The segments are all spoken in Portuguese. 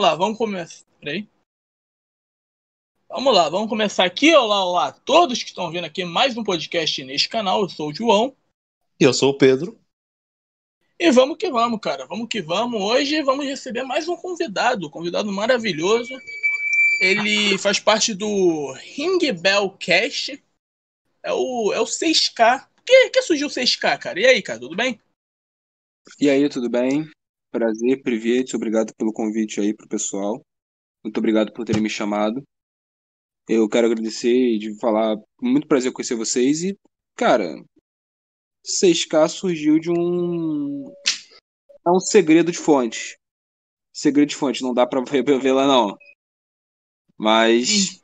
Lá, vamos começar. Peraí. Vamos lá, vamos começar aqui. Olá, todos que estão vendo aqui mais um podcast neste canal. Eu sou o João. E eu sou o Pedro. E vamos que vamos, cara. Vamos que vamos. Hoje vamos receber mais um convidado maravilhoso. Ele faz parte do Ring Bell Cast. É o 6K. Por que surgiu o 6K, cara? E aí, cara, tudo bem? E aí, tudo bem? Prazer, Privilege, obrigado pelo convite aí pro pessoal. Muito obrigado por terem me chamado. Eu quero agradecer e de falar, muito prazer conhecer vocês e, cara, 6K surgiu de é um segredo de fonte. Segredo de fonte, não dá pra revelar não. Mas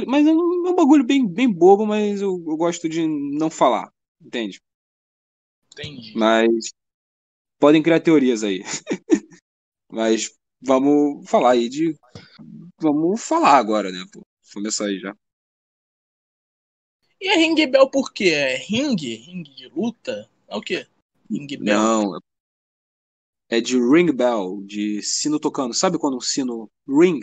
mas é um bagulho bem bobo, mas eu gosto de não falar, entende? Entendi. Mas podem criar teorias aí. Mas vamos falar aí de. Vamos falar agora, né? Pô, começar aí já. E a Ring Bell por quê? É ringue? Ringue de luta? É o quê? Ring Bell? Não, é de ring bell, de sino tocando. Sabe quando um sino ring?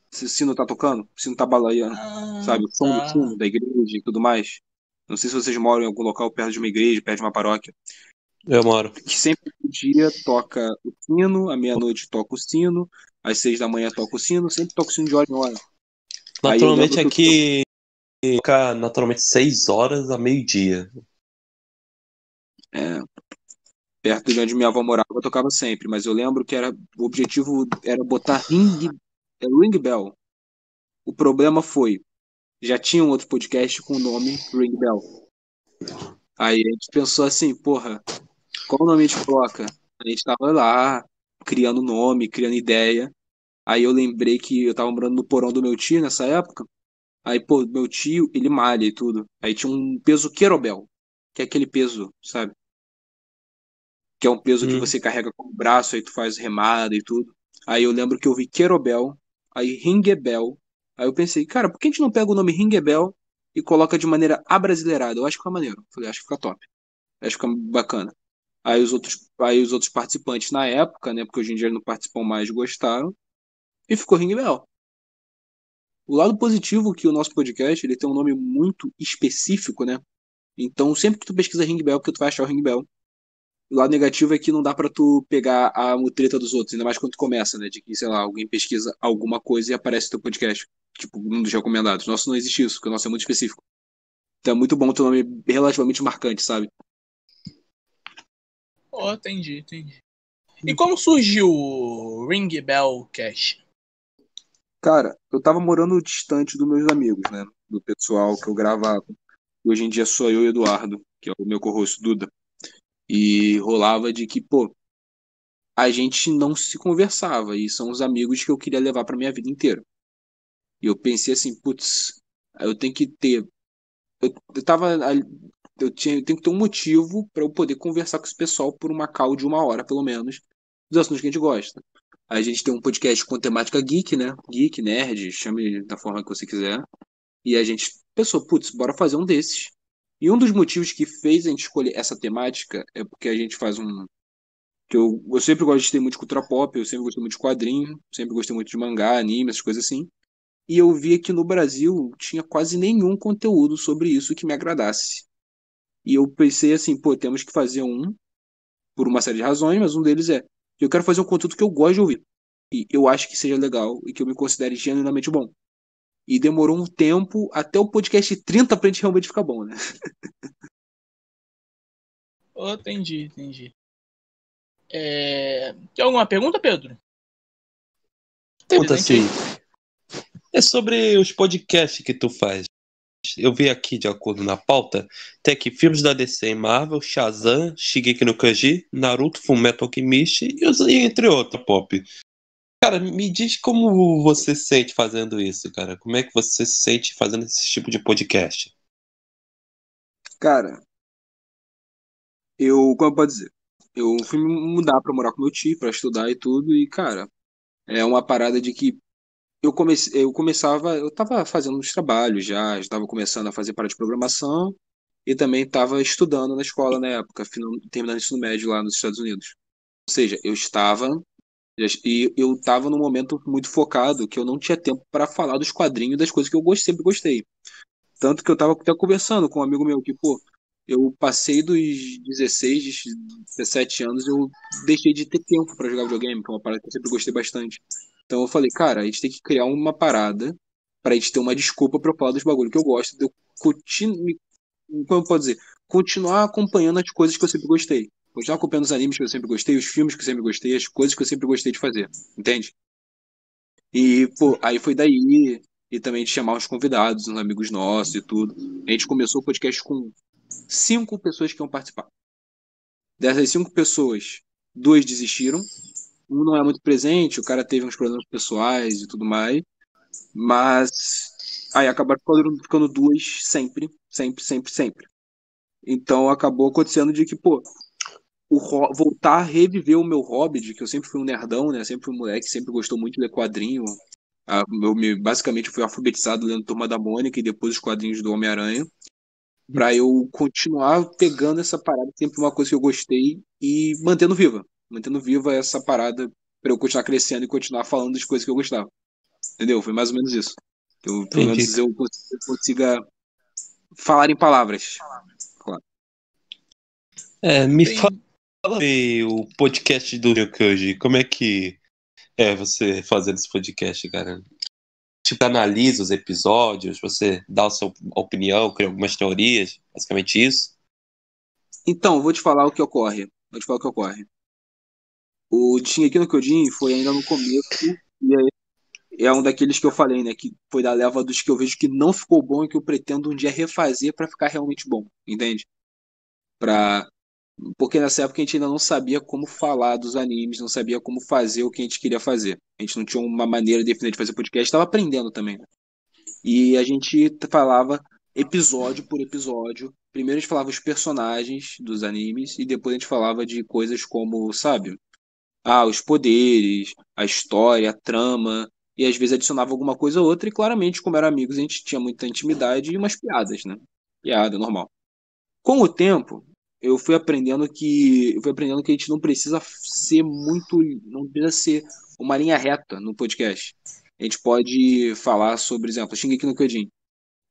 Se o sino tá tocando, o sino tá baleando, sabe? O som do Tá. sino da igreja e tudo mais. Não sei se vocês moram em algum local perto de uma igreja, perto de uma paróquia. Eu moro. Que sempre no dia toca o sino, à meia-noite toca o sino, às 6 da manhã toca o sino, sempre toca o sino de hora em hora. Aí eu Naturalmente lembro que aqui toca naturalmente 6 horas a meio-dia. é, perto de onde minha avó morava, eu tocava sempre, mas eu lembro que o objetivo era botar ring bell. O problema foi, já tinha um outro podcast com o nome Ring Bell. Aí a gente pensou assim, porra, qual nome a gente coloca? A gente tava lá, criando nome, criando ideia. Aí eu lembrei que eu tava morando no porão do meu tio nessa época. Aí, pô, meu tio, ele malha e tudo. Aí tinha um peso Querobel, que é aquele peso, sabe? Que é um peso que você carrega com o braço, aí tu faz remada e tudo. Aí eu lembro que eu vi Querobel, aí Ringebel. Aí eu pensei, cara, por que a gente não pega o nome Ringebel e coloca de maneira abrasileirada? Eu acho que fica maneiro. Falei, acho que fica top. Acho que fica bacana. Aí os outros participantes na época, né, porque hoje em dia não participam mais, gostaram. E ficou Ringebel. O lado positivo é que o nosso podcast ele tem um nome muito específico, né? Então sempre que tu pesquisa Ringebel, porque tu vai achar o Ringebel. O lado negativo é que não dá pra tu pegar a mutreta dos outros, ainda mais quando tu começa, né? De que, sei lá, alguém pesquisa alguma coisa e aparece no teu podcast. Tipo, um dos recomendados. Nosso não existe isso, porque o nosso é muito específico. Então é muito bom ter um nome relativamente marcante, sabe? Oh, entendi. E como surgiu o Ring Bell Cast? Cara, eu tava morando distante dos meus amigos, né? Do pessoal que eu gravava. E hoje em dia sou eu e o Eduardo, que é o meu co-host Duda. E rolava de que, pô, a gente não se conversava. E são os amigos que eu queria levar pra minha vida inteira. E eu pensei assim, putz, eu tenho que ter. Eu tava. Eu tenho que ter um motivo para eu poder conversar com esse pessoal por uma call de 1 hora, pelo menos, dos assuntos que a gente gosta. A gente tem um podcast com temática geek, né? Geek, nerd, chame da forma que você quiser. E a gente pensou, putz, bora fazer um desses. E um dos motivos que fez a gente escolher essa temática é porque a gente faz um. Que eu sempre gostei muito de cultura pop, eu sempre gostei muito de quadrinho, sempre gostei muito de mangá, anime, essas coisas assim. E eu via que no Brasil tinha quase nenhum conteúdo sobre isso que me agradasse. E eu pensei assim, pô, temos que fazer um por uma série de razões, mas um deles é, eu quero fazer um conteúdo que eu gosto de ouvir. E eu acho que seja legal e que eu me considere genuinamente bom. E demorou um tempo até o podcast 30 pra gente realmente ficar bom, né? Oh, entendi. Tem alguma pergunta, Pedro? Pergunta Presente aí. assim, é sobre os podcasts que tu faz. Eu vi aqui, de acordo na pauta, tem aqui filmes da DC e Marvel, Shazam, Shingeki no Kyojin, Naruto, Fullmetal Alchemist e entre outros, pop. Cara, me diz como você se sente fazendo isso, cara. Como é que você se sente fazendo esse tipo de podcast? Cara, como eu posso dizer? Eu fui me mudar pra morar com meu tio, pra estudar e tudo, e, cara, é uma parada de que eu tava fazendo uns trabalhos já estava começando a fazer parte de programação e também estava estudando na escola na época, terminando o ensino médio lá nos Estados Unidos. Ou seja, eu estava E eu tava num momento muito focado que eu não tinha tempo para falar dos quadrinhos das coisas que eu sempre gostei. Tanto que eu tava até conversando com um amigo meu que, pô, eu passei dos 16, 17 anos, eu deixei de ter tempo pra jogar videogame, que é uma parada que eu sempre gostei bastante. Então eu falei, cara, a gente tem que criar uma parada pra gente ter uma desculpa pra eu falar dos bagulhos que eu gosto, de eu como eu posso dizer, continuar acompanhando as coisas que eu sempre gostei. Continuar acompanhando os animes que eu sempre gostei, os filmes que eu sempre gostei, as coisas que eu sempre gostei de fazer, entende? E, pô, aí foi daí, e também de chamar os convidados, uns amigos nossos e tudo. A gente começou o podcast com 5 pessoas que iam participar. Dessas 5 pessoas, 2 desistiram. Um não é muito presente, o cara teve uns problemas pessoais e tudo mais. Mas aí acabaram ficando 2 sempre, sempre, sempre, sempre. Então acabou acontecendo de que, pô, voltar a reviver o meu hobby, de que eu sempre fui um nerdão, né? Sempre fui um moleque, sempre gostou muito de ler quadrinho. Basicamente fui alfabetizado lendo Turma da Mônica e depois os quadrinhos do Homem-Aranha, pra eu continuar pegando essa parada, sempre uma coisa que eu gostei e mantendo viva essa parada pra eu continuar crescendo e continuar falando das coisas que eu gostava. Entendeu? Foi mais ou menos isso. Pelo Entendi. menos eu consiga falar em palavras. Claro. Me Tem- fala sobre o podcast do Ryokuji. Como é que é você fazendo esse podcast, cara? Tipo, analisa os episódios, você dá a sua opinião, cria algumas teorias, basicamente isso. Então, vou te falar o que ocorre. O Shingeki no Kyojin foi ainda no começo, e aí é um daqueles que eu falei, né? Que foi da leva dos que eu vejo que não ficou bom e que eu pretendo um dia refazer pra ficar realmente bom, entende? Pra... Porque nessa época a gente ainda não sabia como falar dos animes, não sabia como fazer o que a gente queria fazer. A gente não tinha uma maneira definida de fazer podcast, estava aprendendo também, né? E a gente falava episódio por episódio. Primeiro a gente falava os personagens dos animes e depois a gente falava de coisas como, sabe? Os poderes, a história, a trama, e às vezes adicionava alguma coisa ou outra, e claramente, como eram amigos, a gente tinha muita intimidade e umas piadas, né? Piada, normal. Com o tempo, eu fui aprendendo que a gente não precisa ser muito, não precisa ser uma linha reta no podcast. A gente pode falar sobre, por exemplo, Shingeki no Kyojin.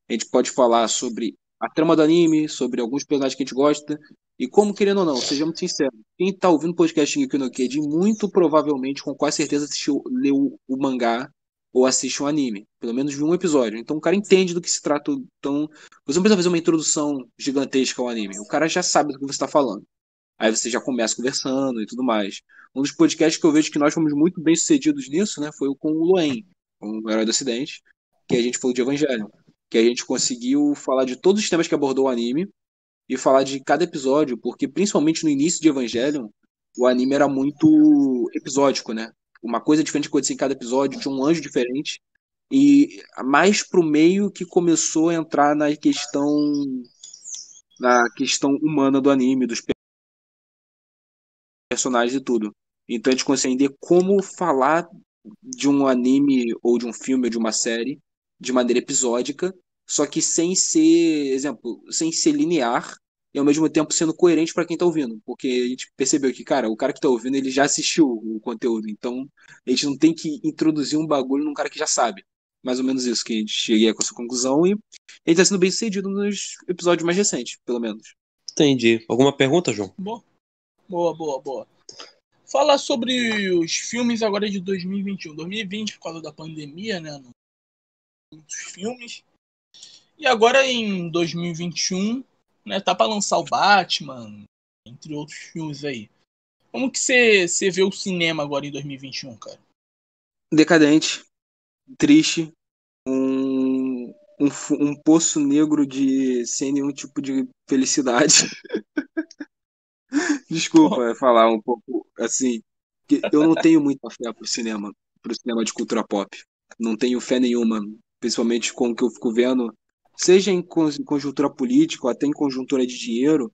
A gente pode falar sobre a trama do anime, sobre alguns personagens que a gente gosta. E como, querendo ou não, sejamos sinceros, quem tá ouvindo o podcast Shingeki no Kyojin, muito provavelmente, com quase certeza, leu o mangá ou assiste um anime. Pelo menos viu um episódio. Então o cara entende do que se trata. Então, você não precisa fazer uma introdução gigantesca ao anime. O cara já sabe do que você está falando. Aí você já começa conversando e tudo mais. Um dos podcasts que eu vejo que nós fomos muito bem sucedidos nisso, né, foi o com o Loen, com o Herói do Ocidente, que a gente falou de Evangelho, que a gente conseguiu falar de todos os temas que abordou o anime e falar de cada episódio, porque principalmente no início de Evangelion, o anime era muito episódico, né? Uma coisa diferente acontecia em cada episódio, tinha um anjo diferente, e mais pro meio que começou a entrar na questão humana do anime, dos personagens e tudo. Então a gente consegue entender como falar de um anime ou de um filme ou de uma série de maneira episódica, só que sem ser, exemplo, sem ser linear e ao mesmo tempo sendo coerente para quem tá ouvindo, porque a gente percebeu que, cara, o cara que tá ouvindo, ele já assistiu o conteúdo, então a gente não tem que introduzir um bagulho num cara que já sabe. Mais ou menos isso que a gente cheguei com essa conclusão e a gente tá sendo bem sucedido nos episódios mais recentes, pelo menos. Entendi. Alguma pergunta, João? Boa, boa, boa, boa. Falar sobre os filmes agora de 2021. 2020, por causa da pandemia, né? Muitos filmes. E agora em 2021, né? Tá pra lançar o Batman, entre outros filmes aí. Como que você vê o cinema agora em 2021, cara? Decadente, triste, um poço negro de sem nenhum tipo de felicidade. Pô, Desculpa falar um pouco assim, que eu não tenho muita fé pro cinema de cultura pop. Não tenho fé nenhuma, principalmente com o que eu fico vendo, seja em conjuntura política ou até em conjuntura de dinheiro,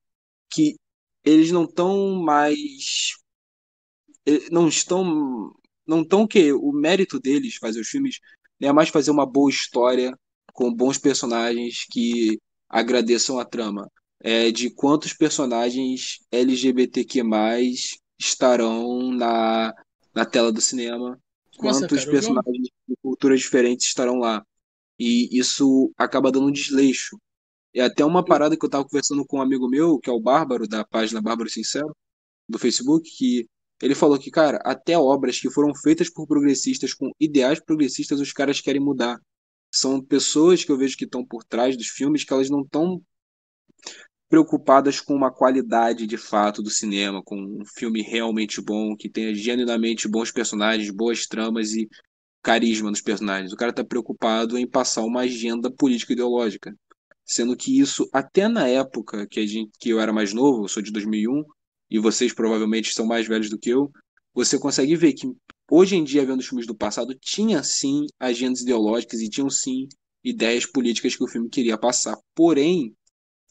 que eles não estão mais, não estão, não estão que o mérito deles fazer os filmes não é mais fazer uma boa história com bons personagens que agradeçam a trama. É de quantos personagens LGBTQ+, estarão na tela do cinema, Nossa, quantos cara, eu vi um. personagens de culturas diferentes estarão lá. E isso acaba dando um desleixo. É até uma eu- parada que eu tava conversando com um amigo meu, que é o Bárbaro, da página Bárbaro Sincero, do Facebook, que ele falou que, cara, até obras que foram feitas por progressistas, com ideais progressistas, os caras querem mudar. São pessoas que eu vejo que estão por trás dos filmes, que elas não estão preocupadas com uma qualidade de fato do cinema, com um filme realmente bom, que tenha genuinamente bons personagens, boas tramas e carisma nos personagens. O cara está preocupado em passar uma agenda política ideológica. Sendo que isso, até na época que eu era mais novo, eu sou de 2001, e vocês provavelmente são mais velhos do que eu, você consegue ver que hoje em dia, vendo os filmes do passado, tinha sim agendas ideológicas e tinham sim ideias políticas que o filme queria passar. Porém,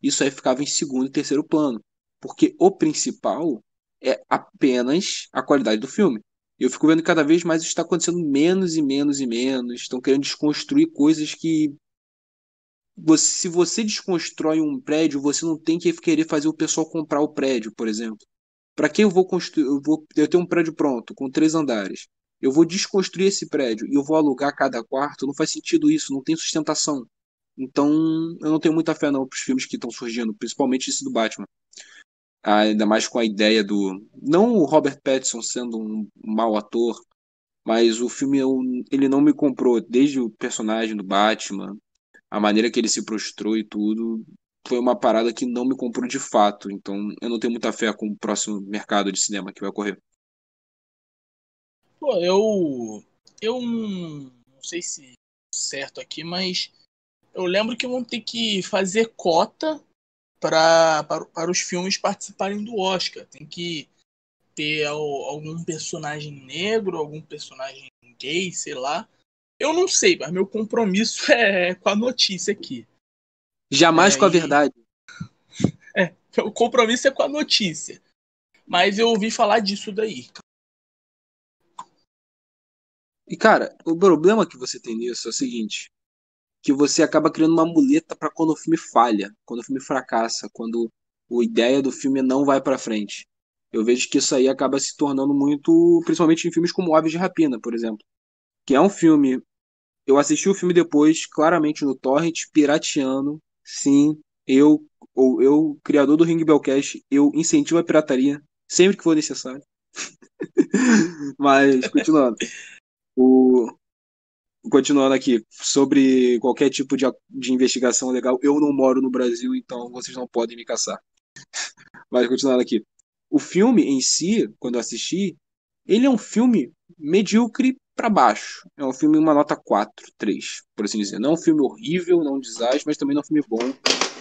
isso aí ficava em segundo e terceiro plano, porque o principal é apenas a qualidade do filme. Eu fico vendo que cada vez mais isso está acontecendo menos e menos e menos. Estão querendo desconstruir coisas que se você desconstrói um prédio, você não tem que querer fazer o pessoal comprar o prédio, por exemplo. Para que eu vou construir? Eu tenho um prédio pronto, com 3 andares. Eu vou desconstruir esse prédio e eu vou alugar cada quarto. Não faz sentido isso, não tem sustentação. Então, eu não tenho muita fé não para os filmes que estão surgindo, principalmente esse do Batman. Ainda mais com a ideia do. Não o Robert Pattinson sendo um mau ator, mas o filme ele não me comprou. Desde o personagem do Batman, a maneira que ele se prostrou e tudo, foi uma parada que não me comprou de fato. Então, eu não tenho muita fé com o próximo mercado de cinema que vai ocorrer. Pô, eu não sei se certo aqui, mas eu lembro que vão ter que fazer cota para os filmes participarem do Oscar. Tem que ter algum personagem negro, algum personagem gay, sei lá. Eu não sei, mas meu compromisso é com a notícia aqui. Jamais É, com a verdade. o compromisso é com a notícia. Mas eu ouvi falar disso daí. E, cara, o problema que você tem nisso é o seguinte, que você acaba criando uma muleta para quando o filme falha, quando o filme fracassa, quando a ideia do filme não vai para frente. Eu vejo que isso aí acaba se tornando muito, principalmente em filmes como Aves de Rapina, por exemplo, que é um filme. Eu assisti o filme depois, claramente no Torrent, pirateando. Sim, eu, criador do Ring Bellcast, eu incentivo a pirataria sempre que for necessário. Mas, o, continuando aqui, sobre qualquer tipo de investigação legal, eu não moro no Brasil, então vocês não podem me caçar. Mas continuando aqui. O filme em si, quando eu assisti, ele é um filme medíocre para baixo. É um filme uma nota 4, 3, por assim dizer. Não é um filme horrível, não é um desastre, mas também não é um filme bom.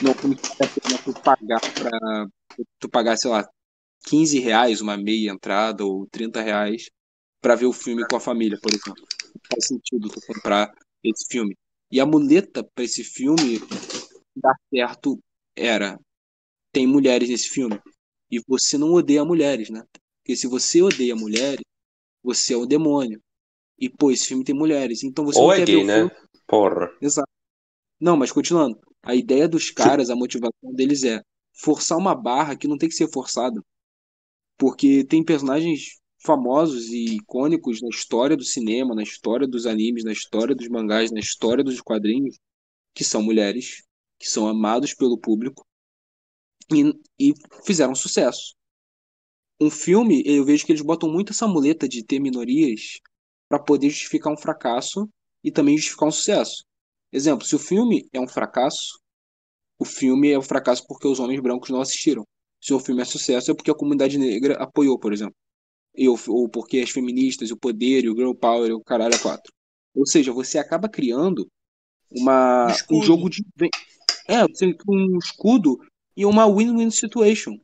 Não é um filme que vale a pena tu pagar, sei lá, R$ 15 uma meia entrada ou R$ 30 para ver o filme com a família, por exemplo. Não faz sentido tu comprar esse filme. E a muleta para esse filme dar certo era: tem mulheres nesse filme. E você não odeia mulheres, né? Porque se você odeia mulheres, você é o demônio. E, pô, esse filme tem mulheres. Então você Ou não é quer ver gay, o filme. né? Porra. Exato. Não, mas continuando. A ideia dos caras, a motivação deles é forçar uma barra que não tem que ser forçada. Porque tem personagens famosos e icônicos na história do cinema, na história dos animes, na história dos mangás, na história dos quadrinhos, que são mulheres, que são amados pelo público e fizeram sucesso. Um filme, eu vejo que eles botam muito essa muleta de ter minorias para poder justificar um fracasso e também justificar um sucesso. Exemplo, se o filme é um fracasso, o filme é um fracasso porque os homens brancos não assistiram. Se o filme é sucesso, é porque a comunidade negra apoiou, por exemplo. Ou porque as feministas, o poder, e o girl power, o caralho a quatro. Ou seja, você acaba criando Um um escudo. jogo de. Você cria um escudo e uma win-win situation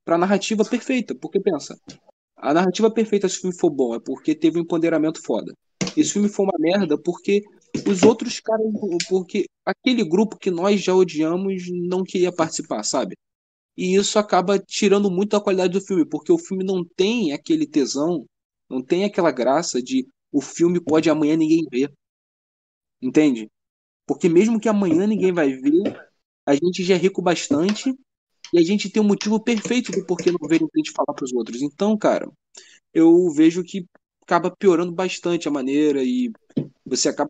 para a narrativa perfeita. Porque pensa, a narrativa perfeita, se o filme for bom, é porque teve um empoderamento foda. E se o filme for uma merda, porque os outros caras. Porque aquele grupo que nós já odiamos não queria participar, sabe? E isso acaba tirando muito a qualidade do filme, porque o filme não tem aquele tesão, não tem aquela graça de o filme pode amanhã ninguém ver, entende? Porque mesmo que amanhã ninguém vai ver, a gente já é rico bastante e a gente tem um motivo perfeito do porquê não ver e a gente falar pros outros. Então, cara, eu vejo que acaba piorando bastante a maneira e você acaba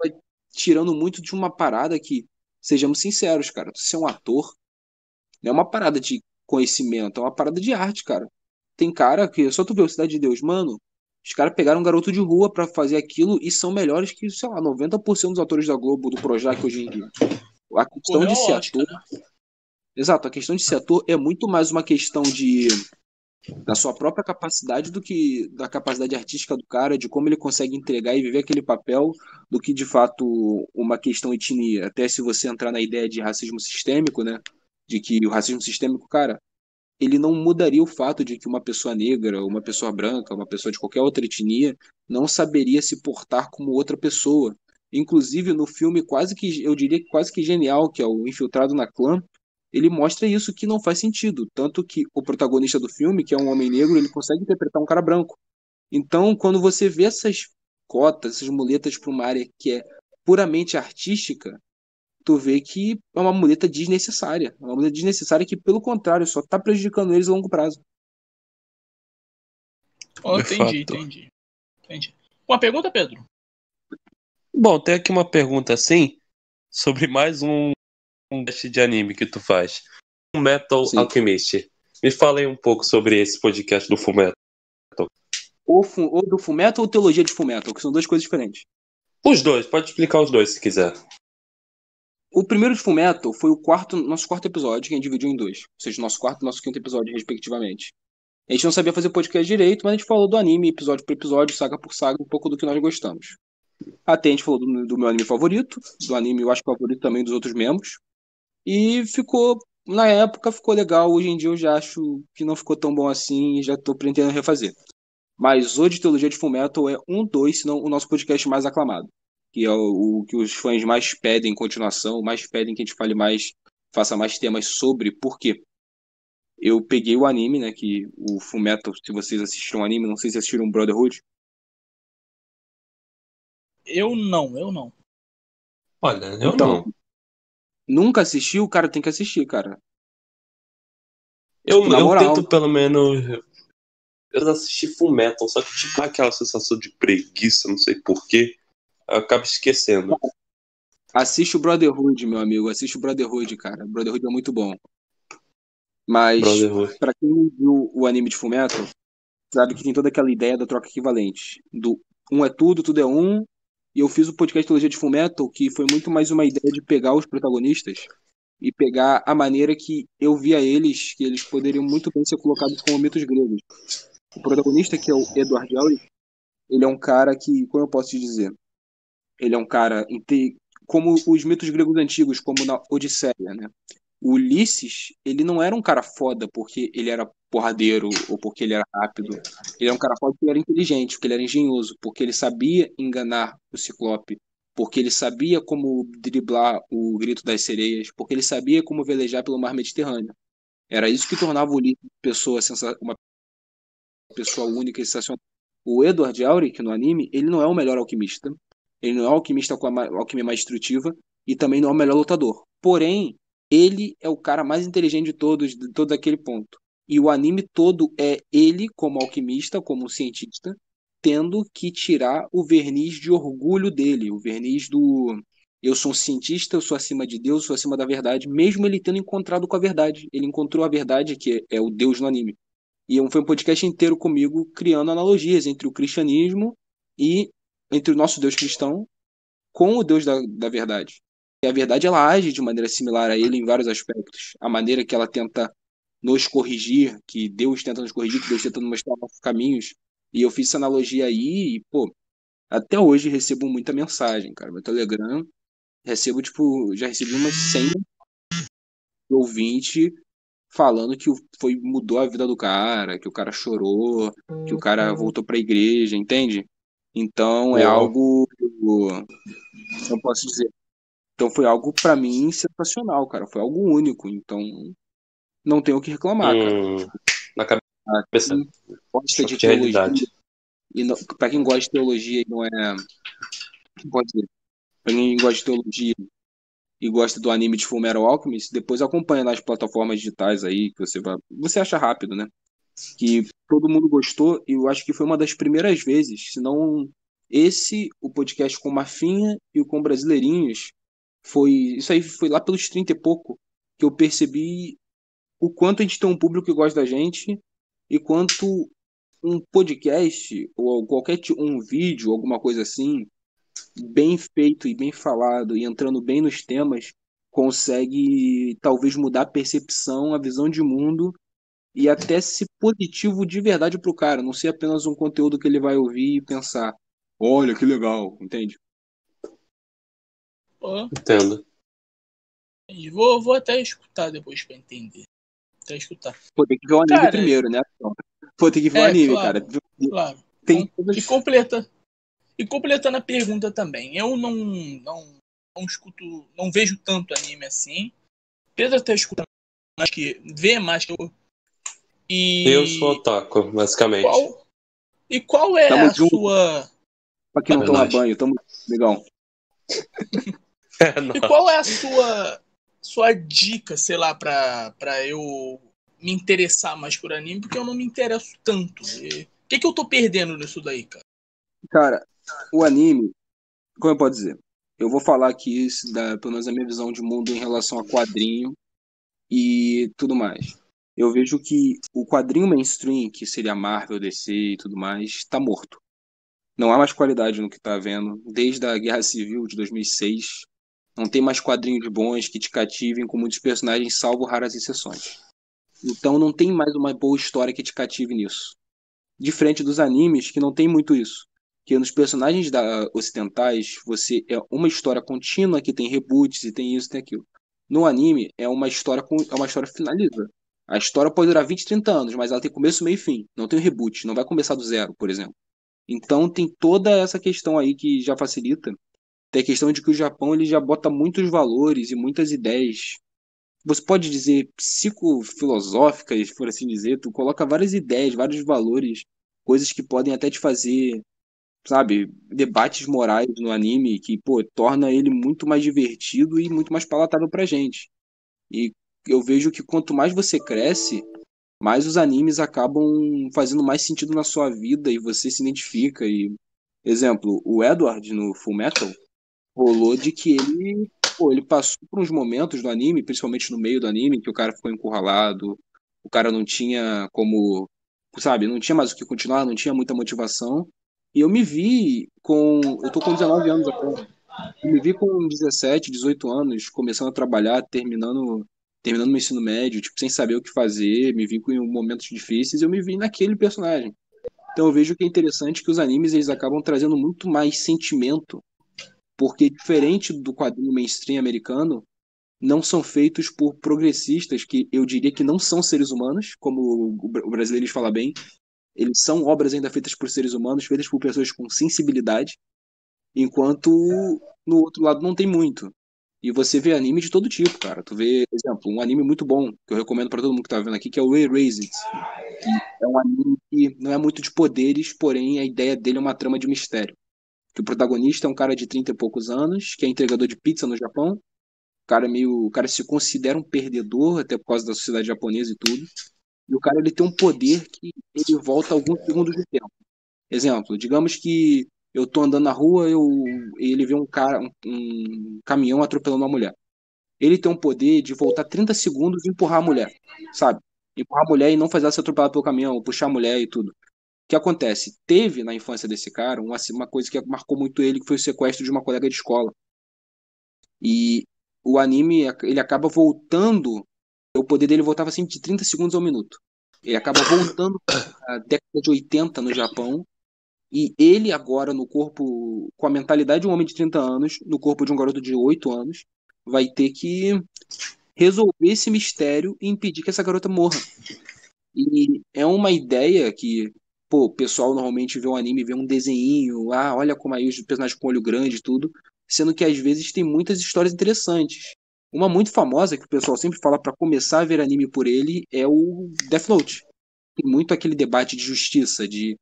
tirando muito de uma parada que, sejamos sinceros, cara, você é um ator, não é uma parada de conhecimento, é uma parada de arte, cara. Tem cara que, só tu vê o Cidade de Deus, mano, os caras pegaram um garoto de rua pra fazer aquilo e são melhores que, sei lá, 90% dos atores da Globo, do Projac hoje em dia. A questão Correu de ao ser Oscar, ator, né? exato, a questão de ser ator é muito mais uma questão da sua própria capacidade do que da capacidade artística do cara, de como ele consegue entregar e viver aquele papel, do que de fato uma questão etnia. Até se você entrar na ideia de racismo sistêmico, né? De que o racismo sistêmico, cara, ele não mudaria o fato de que uma pessoa negra, uma pessoa branca, uma pessoa de qualquer outra etnia não saberia se portar como outra pessoa. Inclusive no filme quase que, eu diria que quase que genial, que é o Infiltrado na Clã, ele mostra isso que não faz sentido, tanto que o protagonista do filme, que é um homem negro, ele consegue interpretar um cara branco. Então, quando você vê essas cotas, essas muletas para uma área que é puramente artística, tu vê que é uma muleta desnecessária. É uma muleta desnecessária que, pelo contrário, só está prejudicando eles a longo prazo. Oh, De entendi, fato. entendi. Uma pergunta, Pedro? Bom, tem aqui uma pergunta assim sobre mais um teste de anime que tu faz. Metal Sim. Alchemist. Me fala aí um pouco sobre esse podcast do Fullmetal. Ou do Fullmetal ou Teologia de Fullmetal, que são duas coisas diferentes. Os dois, pode explicar os dois se quiser. O primeiro de Fullmetal foi nosso quarto episódio, que a gente dividiu em dois. Ou seja, nosso quarto e nosso quinto episódio, respectivamente. A gente não sabia fazer podcast direito, mas a gente falou do anime, episódio por episódio, saga por saga, um pouco do que nós gostamos. Até a gente falou do meu anime favorito, do anime eu acho favorito também dos outros membros. E ficou, na época, ficou legal. Hoje em dia eu já acho que não ficou tão bom assim e já tô pretendendo refazer. Mas o de Teologia de Fullmetal é se não o nosso podcast mais aclamado. Que é o que os fãs mais pedem em continuação, mais pedem que a gente fale mais, faça mais temas sobre. Por quê? Eu peguei o anime, né? Que o Fullmetal, se vocês assistiram o anime, não sei se assistiram Brotherhood. Eu não. Olha, eu Então, não. nunca assistiu, o cara tem que assistir, cara. Eu, Tipo, na eu moral. tento pelo menos. Eu assisti Fullmetal, só que tipo aquela sensação de preguiça, não sei porquê. Eu acabo esquecendo. Assiste o Brotherhood, meu amigo. Assiste o Brotherhood, cara. O Brotherhood é muito bom. Mas, Brotherhood. pra quem viu o anime de Fullmetal, sabe que tem toda aquela ideia da troca equivalente. Do um é tudo, tudo é um. E eu fiz o podcast Teologia de Fullmetal, que foi muito mais uma ideia de pegar os protagonistas e pegar a maneira que eu via eles, que eles poderiam muito bem ser colocados como mitos gregos. O protagonista, que é o Edward Elric, ele é um cara que, como eu posso te dizer, ele é um cara como os mitos gregos antigos, como na Odisseia, né? O Ulisses, ele não era um cara foda porque ele era porradeiro ou porque ele era rápido. Ele era um cara foda porque ele era inteligente, porque ele era engenhoso, porque ele sabia enganar o Ciclope, porque ele sabia como driblar o grito das sereias, porque ele sabia como velejar pelo mar Mediterrâneo. Era isso que tornava o Ulisses uma pessoa única e sensacional. O Edward Elric, no anime, ele não é o melhor alquimista. Ele não é o alquimista com a alquimia mais destrutiva e também não é o melhor lutador. Porém, ele é o cara mais inteligente de todo aquele ponto. E o anime todo é ele, como alquimista, como cientista, tendo que tirar o verniz de orgulho dele, o verniz do eu sou um cientista, eu sou acima de Deus, eu sou acima da verdade, mesmo ele tendo encontrado com a verdade. Ele encontrou a verdade, que é o Deus no anime. E foi um podcast inteiro comigo criando analogias entre o cristianismo e entre o nosso Deus cristão com o Deus da verdade. E a verdade ela age de maneira similar a ele em vários aspectos. A maneira que ela tenta nos corrigir, que Deus tenta nos corrigir, que Deus tenta nos mostrar nossos caminhos. E eu fiz essa analogia aí e, pô, até hoje recebo muita mensagem, cara. Meu Telegram, recebo, tipo, já recebi umas 100 ouvintes falando que mudou a vida do cara, que o cara chorou, que o cara voltou pra igreja, entende? Então é Uau. algo, não posso dizer. Então foi algo pra mim sensacional, cara. Foi algo único. Então não tenho o que reclamar, cara. Na Pra cabeça. quem gosta de Choque de teologia realidade. e para quem gosta de teologia e não é, pode dizer, para quem gosta de teologia e gosta do anime de Fullmetal Alchemist, depois acompanha nas plataformas digitais aí que você acha rápido, né? que todo mundo gostou, e eu acho que foi uma das primeiras vezes, se não o podcast com Marfinha e o com Brasileirinhos, isso aí foi lá pelos 30 e pouco, que eu percebi o quanto a gente tem um público que gosta da gente e quanto um podcast ou um vídeo, alguma coisa assim, bem feito e bem falado e entrando bem nos temas, consegue talvez mudar a percepção, a visão de mundo e até ser positivo de verdade pro cara, não ser apenas um conteúdo que ele vai ouvir e pensar, olha que legal, entende? Pô, Entendo. entendi. Vou até escutar depois pra entender. Até escutar. Pô, tem que ver o anime Cara, primeiro, né? Pô, tem que ver o anime, cara. claro, claro. Tem E todas. completando a pergunta também, eu não escuto, não vejo tanto anime assim. Pedro até escuta mais que vê mais que eu. Eu sou E otaku, basicamente. qual é Tamo a junto, sua pra quem não É toma nóis. banho, tamo legal. É e nóis. qual é a sua dica, sei lá, pra eu me interessar mais por anime, porque eu não me interesso tanto. O que eu tô perdendo nisso daí, cara? Cara, o anime, como eu posso dizer? Eu vou falar aqui, pelo menos a minha visão de mundo em relação a quadrinho e tudo mais. Eu vejo que o quadrinho mainstream, que seria Marvel, DC e tudo mais, tá morto. Não há mais qualidade no que tá vendo. Desde a Guerra Civil de 2006, não tem mais quadrinhos bons que te cativem com muitos personagens, salvo raras exceções. Então não tem mais uma boa história que te cative nisso. Diferente dos animes, que não tem muito isso. Que nos personagens ocidentais, você é uma história contínua que tem reboots e tem isso e tem aquilo. No anime, é uma história finaliza. A história pode durar 20, 30 anos, mas ela tem começo, meio e fim. Não tem reboot, não vai começar do zero, por exemplo. Então tem toda essa questão aí que já facilita. Tem a questão de que o Japão ele já bota muitos valores e muitas ideias. Você pode dizer psicofilosóficas, por assim dizer. Tu coloca várias ideias, vários valores, coisas que podem até te fazer, sabe, debates morais no anime que, pô, torna ele muito mais divertido e muito mais palatável pra gente. E eu vejo que quanto mais você cresce, mais os animes acabam fazendo mais sentido na sua vida e você se identifica. E, exemplo, o Edward no Fullmetal rolou de que ele passou por uns momentos do anime, principalmente no meio do anime, que o cara ficou encurralado, o cara não tinha como, sabe, não tinha mais o que continuar, não tinha muita motivação. E eu tô com 19 anos agora, eu me vi com 17, 18 anos, começando a trabalhar, terminando meu ensino médio, tipo, sem saber o que fazer, me vi com momentos difíceis, eu me vi naquele personagem. Então eu vejo que é interessante que os animes eles acabam trazendo muito mais sentimento, porque diferente do quadrinho mainstream americano, não são feitos por progressistas que eu diria que não são seres humanos, como o brasileiro fala bem, eles são obras ainda feitas por seres humanos, feitas por pessoas com sensibilidade, enquanto no outro lado não tem muito. E você vê anime de todo tipo, cara. Tu vê, por exemplo, um anime muito bom, que eu recomendo pra todo mundo que tá vendo aqui, que é o Erased. E é um anime que não é muito de poderes, porém a ideia dele é uma trama de mistério. Que o protagonista é um cara de 30 e poucos anos, que é entregador de pizza no Japão. O cara se considera um perdedor, até por causa da sociedade japonesa e tudo. E o cara ele tem um poder que ele volta alguns segundos de tempo. Exemplo, digamos que eu tô andando na rua, ele vê um caminhão atropelando uma mulher. Ele tem um poder de voltar 30 segundos e empurrar a mulher, sabe? Empurrar a mulher e não fazer ela ser atropelada pelo caminhão, puxar a mulher e tudo. O que acontece? Teve na infância desse cara uma coisa que marcou muito ele, que foi o sequestro de uma colega de escola. E o anime, ele acaba voltando, o poder dele voltava assim de 30 segundos a um minuto. Ele acaba voltando à década de 80 no Japão. E ele agora, no corpo, com a mentalidade de um homem de 30 anos, no corpo de um garoto de 8 anos, vai ter que resolver esse mistério e impedir que essa garota morra. E é uma ideia que, pô, o pessoal normalmente vê um anime, vê um desenhinho, olha como aí os personagens com olho grande e tudo, sendo que às vezes tem muitas histórias interessantes. Uma muito famosa que o pessoal sempre fala para começar a ver anime por ele é o Death Note. Tem muito aquele debate de justiça, de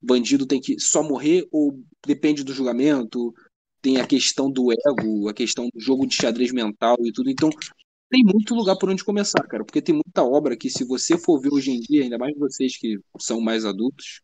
bandido tem que só morrer ou depende do julgamento, tem a questão do ego, a questão do jogo de xadrez mental e tudo. Então, tem muito lugar por onde começar, cara, porque tem muita obra que, se você for ver hoje em dia, ainda mais vocês que são mais adultos,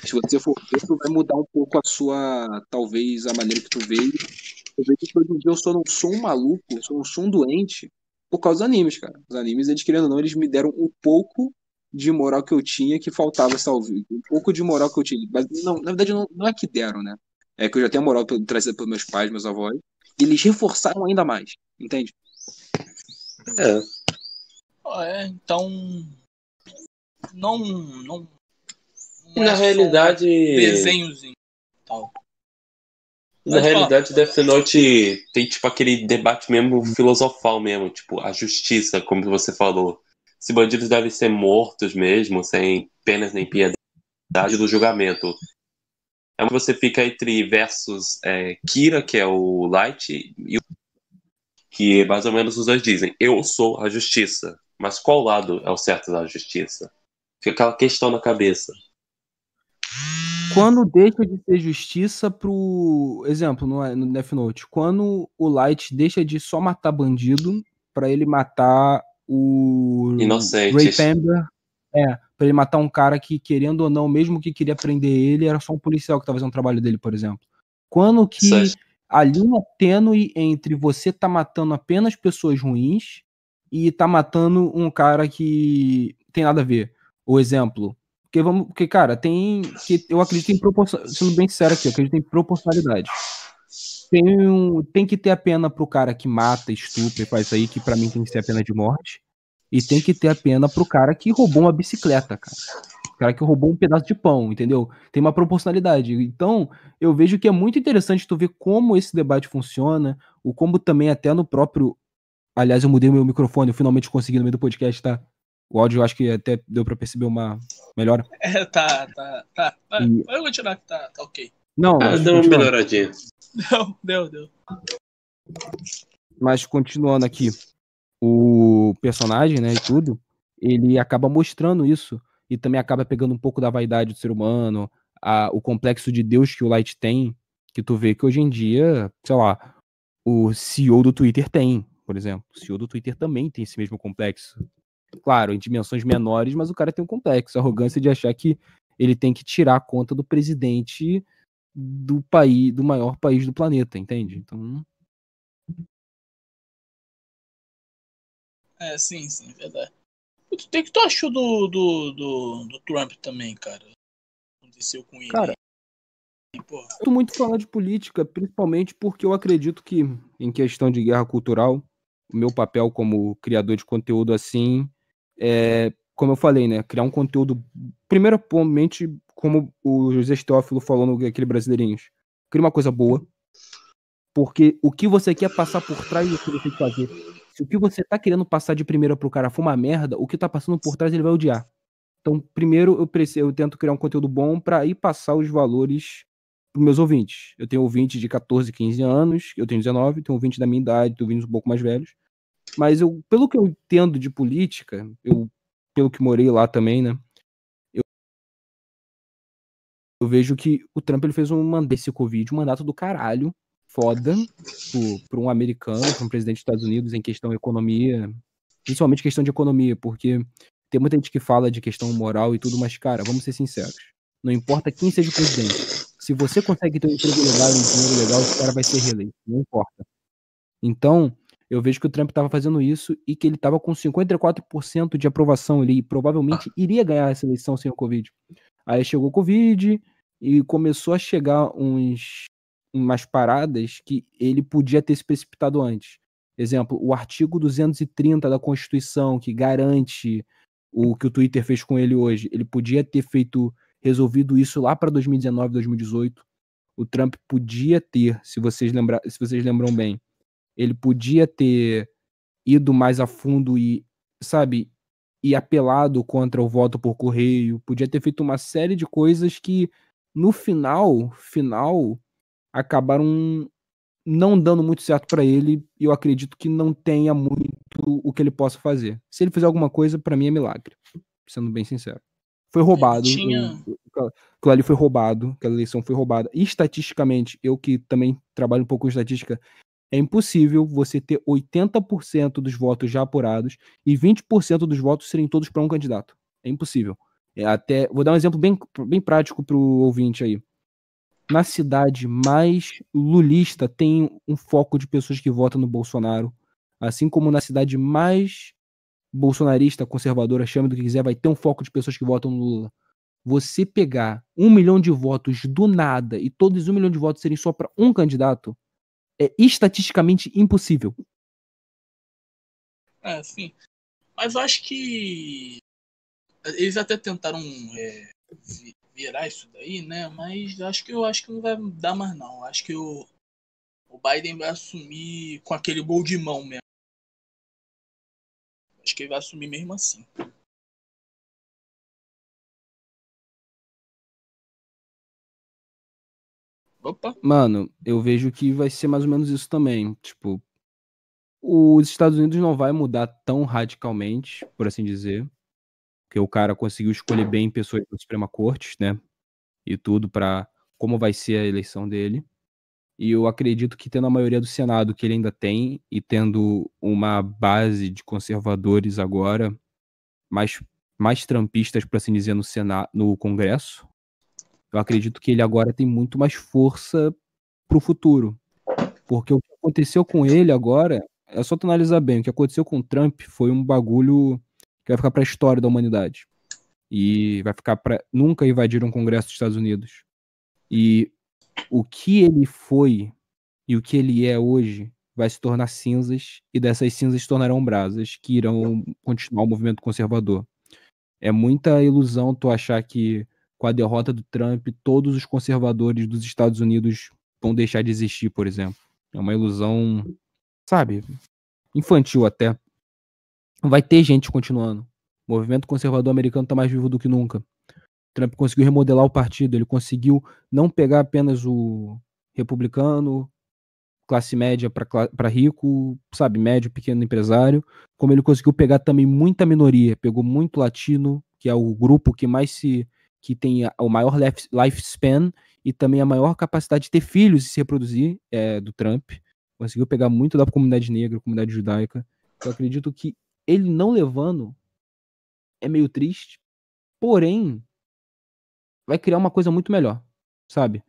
se você for ver, tu vai mudar um pouco a sua, talvez, a maneira que tu vê. Eu vejo que hoje em dia eu só não sou um maluco, eu só não sou um doente por causa dos animes, cara. Os animes, eles querendo ou não, eles me deram um pouco de moral que eu tinha que faltava, talvez. Um pouco de moral que eu tinha. Mas, não, na verdade, não é que deram, né? É que eu já tenho a moral trazida pelos meus pais, meus avós. E eles reforçaram ainda mais, entende? Então não Na é só realidade, um desenhozinho, tal. na realidade, Death Note tem tipo aquele debate mesmo filosofal mesmo, tipo, a justiça, como você falou. Se bandidos devem ser mortos mesmo, sem penas nem piedade do julgamento. É onde você fica entre versus Kira, que é o Light, e que mais ou menos os dois dizem, eu sou a justiça. Mas qual lado é o certo da justiça? Fica aquela questão na cabeça. Quando deixa de ser justiça pro... Exemplo, no Death Note. Quando o Light deixa de só matar bandido pra ele matar o... Inocentes. Ray Pember. Pra ele matar um cara que, querendo ou não, mesmo que queria prender ele, era só um policial que tava fazendo o trabalho dele, por exemplo. Quando que a linha tênue entre você tá matando apenas pessoas ruins e tá matando um cara que tem nada a ver. O exemplo... Porque, cara, eu acredito em proporcionalidade. Sendo bem sincero aqui, eu acredito em proporcionalidade. Tem que ter a pena pro cara que mata, estupra e faz isso aí, que pra mim tem que ser a pena de morte. E tem que ter a pena pro cara que roubou uma bicicleta, cara. O cara que roubou um pedaço de pão, entendeu? Tem uma proporcionalidade. Então, eu vejo que é muito interessante tu ver como esse debate funciona, o como também até no próprio... Aliás, eu mudei meu microfone, eu finalmente consegui no meio do podcast, tá? O áudio eu acho que até deu pra perceber uma melhora. Tá. Pode continuar que tá ok. Não, deu uma melhoradinha. Deu. Mas continuando aqui, o personagem, né, e tudo, ele acaba mostrando isso e também acaba pegando um pouco da vaidade do ser humano, o complexo de Deus que o Light tem, que tu vê que hoje em dia, sei lá, o CEO do Twitter tem, por exemplo. O CEO do Twitter também tem esse mesmo complexo. Claro, em dimensões menores, mas o cara tem um complexo, a arrogância de achar que ele tem que tirar a conta do presidente do maior país do planeta, entende? Então... Sim, verdade. O que tu achou do Trump também, cara? Aconteceu com ele. Cara, eu tô muito falando de política, principalmente porque eu acredito que, em questão de guerra cultural, o meu papel como criador de conteúdo assim como eu falei, né? Criar um conteúdo, primeiramente, como o José Stófilo falou no Aquele Brasileirinhos. Cria uma coisa boa, porque o que você quer passar por trás do que você tem que fazer. Se o que você tá querendo passar de primeira pro cara for uma merda, o que tá passando por trás ele vai odiar. Então, primeiro eu tento criar um conteúdo bom pra ir passar os valores pros meus ouvintes. Eu tenho ouvintes de 14, 15 anos, eu tenho 19, tenho ouvintes da minha idade, tenho ouvintes um pouco mais velhos. Mas pelo que eu entendo de política, pelo que morei lá também, né? Eu vejo que o Trump ele fez desse Covid um mandato do caralho, foda, para um americano, para um presidente dos Estados Unidos em questão de economia, principalmente questão de economia, porque tem muita gente que fala de questão moral e tudo, mas, cara, vamos ser sinceros. Não importa quem seja o presidente. Se você consegue ter um emprego legal e um dinheiro legal, esse cara vai ser reeleito. Não importa. Então, eu vejo que o Trump estava fazendo isso e que ele estava com 54% de aprovação. Ele provavelmente iria ganhar essa eleição sem o Covid. Aí chegou o Covid e começou a chegar umas paradas que ele podia ter se precipitado antes. Exemplo, o artigo 230 da Constituição, que garante o que o Twitter fez com ele hoje. Ele podia ter resolvido isso lá para 2019, 2018. O Trump podia ter, se vocês lembram bem, ele podia ter ido mais a fundo e, sabe, e apelado contra o voto por correio, podia ter feito uma série de coisas que, no final, acabaram não dando muito certo pra ele, e eu acredito que não tenha muito o que ele possa fazer. Se ele fizer alguma coisa, pra mim é milagre, sendo bem sincero. Foi roubado, aquilo ali foi roubado, aquela eleição foi roubada. E estatisticamente, eu que também trabalho um pouco com estatística, É impossível você ter 80% dos votos já apurados e 20% dos votos serem todos para um candidato. É impossível. Vou dar um exemplo bem prático para o ouvinte aí. Na cidade mais lulista tem um foco de pessoas que votam no Bolsonaro, assim como na cidade mais bolsonarista, conservadora, chame do que quiser, vai ter um foco de pessoas que votam no Lula. Você pegar 1 milhão de votos do nada e todos 1 milhão de votos serem só para um candidato é estatisticamente impossível. Sim. Mas eu acho que eles até tentaram virar isso daí, né? Mas eu acho que não vai dar mais não. Eu acho que o Biden vai assumir com aquele gol de mão mesmo. Acho que ele vai assumir mesmo assim. Opa. Mano, eu vejo que vai ser mais ou menos isso também. Tipo, os Estados Unidos não vai mudar tão radicalmente, por assim dizer, porque o cara conseguiu escolher bem pessoas da Suprema Corte, né? E tudo para como vai ser a eleição dele. E eu acredito que tendo a maioria do Senado que ele ainda tem e tendo uma base de conservadores agora mais trumpistas, por assim dizer, no Congresso, eu acredito que ele agora tem muito mais força pro futuro. Porque o que aconteceu com ele agora, é só tu analisar bem, o que aconteceu com o Trump foi um bagulho que vai ficar pra história da humanidade. E vai ficar pra nunca invadir um Congresso dos Estados Unidos. E o que ele foi e o que ele é hoje vai se tornar cinzas, e dessas cinzas se tornarão brasas que irão continuar o movimento conservador. É muita ilusão tu achar que com a derrota do Trump, todos os conservadores dos Estados Unidos vão deixar de existir, por exemplo. É uma ilusão, sabe, infantil até. Vai ter gente continuando. O movimento conservador americano tá mais vivo do que nunca. Trump conseguiu remodelar o partido, ele conseguiu não pegar apenas o republicano, classe média para rico, sabe, médio, pequeno empresário, como ele conseguiu pegar também muita minoria, pegou muito latino, que é o grupo que tem o maior lifespan e também a maior capacidade de ter filhos e se reproduzir, do Trump. Conseguiu pegar muito da comunidade negra, comunidade judaica. Eu acredito que ele não levando é meio triste, porém vai criar uma coisa muito melhor, sabe?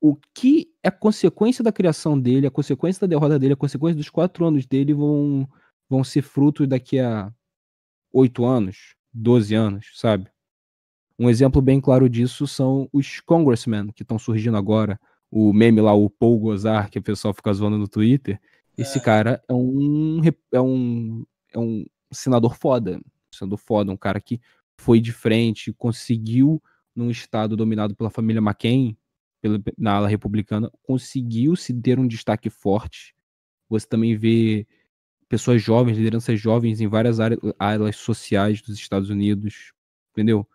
O que é a consequência da criação dele, a consequência da derrota dele, a consequência dos 4 anos dele vão ser frutos daqui a 8 anos, 12 anos, sabe? Um exemplo bem claro disso são os congressmen que estão surgindo agora. O meme lá, o Paul Gosar, que o pessoal fica zoando no Twitter. Esse cara é um senador foda. Um cara que foi de frente, conseguiu, num estado dominado pela família McCain, na ala republicana, conseguiu se ter um destaque forte. Você também vê pessoas jovens, lideranças jovens em várias áreas sociais dos Estados Unidos, entendeu?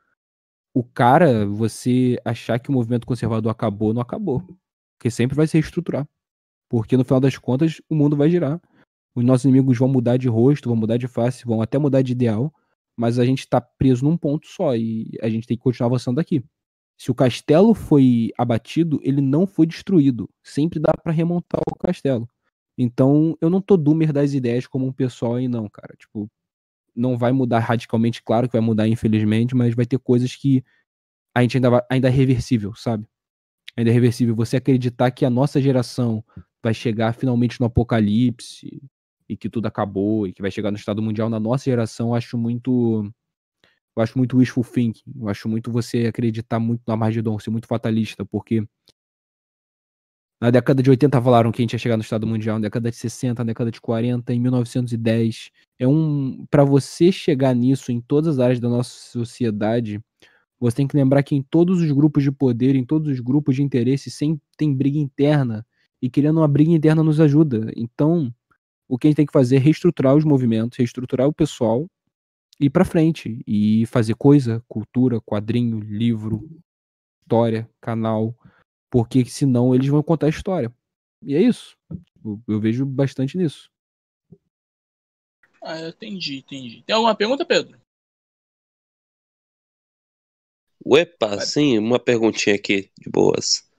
O cara, você achar que o movimento conservador acabou, não acabou. Porque sempre vai se reestruturar. Porque no final das contas, o mundo vai girar. Os nossos inimigos vão mudar de rosto, vão mudar de face, vão até mudar de ideal, mas a gente tá preso num ponto só e a gente tem que continuar avançando daqui. Se o castelo foi abatido, ele não foi destruído. Sempre dá pra remontar o castelo. Então, eu não tô doomer das ideias como um pessoal aí não, cara. Tipo, não vai mudar radicalmente, claro que vai mudar infelizmente, mas vai ter coisas que a gente ainda é reversível, sabe? Ainda é reversível. Você acreditar que a nossa geração vai chegar finalmente no apocalipse e que tudo acabou e que vai chegar no estado mundial na nossa geração, eu acho muito wishful thinking. Eu acho muito você acreditar muito no Armagedon, ser muito fatalista, porque na década de 80 falaram que a gente ia chegar no estado mundial, na década de 60, na década de 40, em 1910. Para você chegar nisso em todas as áreas da nossa sociedade, você tem que lembrar que em todos os grupos de poder, em todos os grupos de interesse, sempre tem briga interna. E querendo uma briga interna nos ajuda. Então, o que a gente tem que fazer é reestruturar os movimentos, reestruturar o pessoal, ir pra frente. E fazer coisa, cultura, quadrinho, livro, história, canal. Porque senão eles vão contar a história. E é isso. Eu vejo bastante nisso. Eu entendi. Tem alguma pergunta, Pedro? Uepa, sim, uma perguntinha aqui, de boas.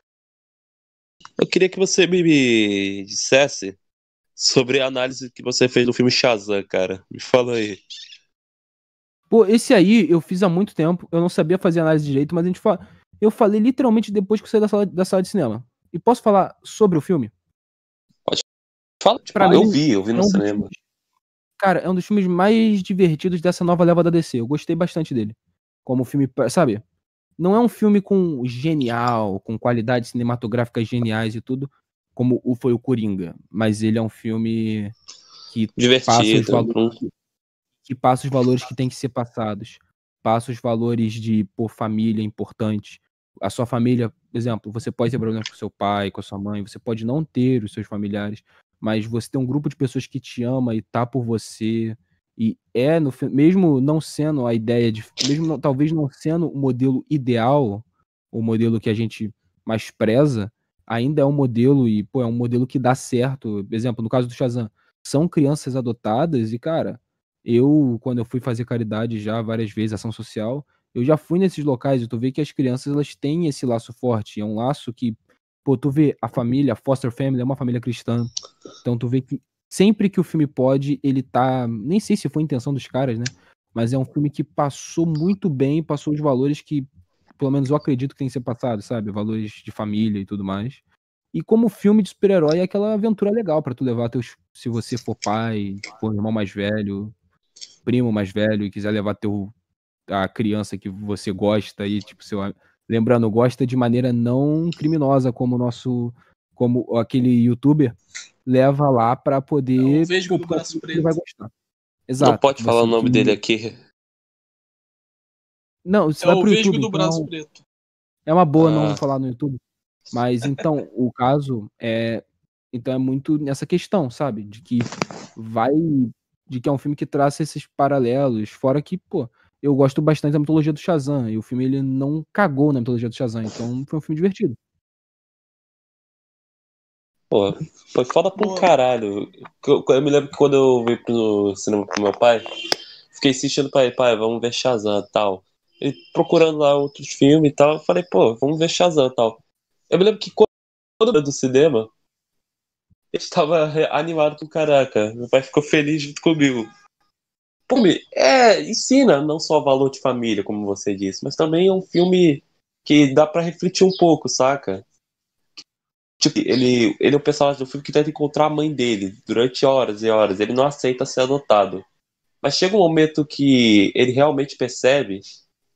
Eu queria que você me dissesse sobre a análise que você fez do filme Shazam, cara. Me fala aí. Pô, esse aí eu fiz há muito tempo. Eu não sabia fazer análise direito, mas eu falei literalmente depois que eu saí da sala de cinema. E posso falar sobre o filme? Fala, tipo, Pra eu mim, vi é no um dos cinema. filmes, cara, é um dos filmes mais divertidos dessa nova leva da DC. Eu gostei bastante dele. Como filme, sabe? Não é um filme com genial, com qualidades cinematográficas geniais e tudo, como foi o Coringa. Mas ele é um filme que passa os Divertido. valores, que passa os valores que tem que ser passados. Passa os valores de, pô, família importante. A sua família, por exemplo, você pode ter problemas com seu pai, com a sua mãe, você pode não ter os seus familiares, mas você tem um grupo de pessoas que te ama e tá por você. E é, mesmo não sendo a ideia de. Mesmo talvez não sendo o modelo ideal, o modelo que a gente mais preza, ainda é um modelo e, pô, é um modelo que dá certo. Por exemplo, no caso do Shazam, são crianças adotadas e, cara, quando eu fui fazer caridade já várias vezes, ação social, eu já fui nesses locais e tu vê que as crianças, elas têm esse laço forte. É um laço que, pô, tu vê a família, a foster family é uma família cristã. Então tu vê que sempre que o filme pode, ele tá, nem sei se foi a intenção dos caras, né? Mas é um filme que passou muito bem, passou os valores que, pelo menos eu acredito que tem que ser passado, sabe? Valores de família e tudo mais. E como filme de super-herói é aquela aventura legal pra tu levar teus, se você for pai, for irmão mais velho, primo mais velho e quiser levar a criança que você gosta aí, tipo, lembrando, gosta de maneira não criminosa, como aquele youtuber leva lá pra É o poder, Vesgo pô, do porque Braço ele vai Preto. gostar. Não Exato. pode falar o nome dele aqui. Não, você É vai o pro Vesgo YouTube, do Braço então Preto. é uma boa não Ah, falar no YouTube. Mas então, o caso então é muito nessa questão, sabe? De que é um filme que traça esses paralelos, fora que, pô, eu gosto bastante da mitologia do Shazam, e o filme ele não cagou na mitologia do Shazam, então foi um filme divertido. pô, foi foda pra um Boa. caralho. Eu me lembro que quando eu vim pro cinema com meu pai, fiquei insistindo pra ele, pai, vamos ver Shazam e tal. E procurando lá outros filmes e tal, eu falei, pô, vamos ver Shazam e tal. Eu me lembro que quando eu ia do cinema, ele estava animado com caraca. Meu pai ficou feliz junto comigo. Pô, ensina não só valor de família, como você disse, mas também é um filme que dá pra refletir um pouco, saca? Tipo, ele é o personagem do filme que tenta encontrar a mãe dele durante horas e horas. Ele não aceita ser adotado. Mas chega um momento que ele realmente percebe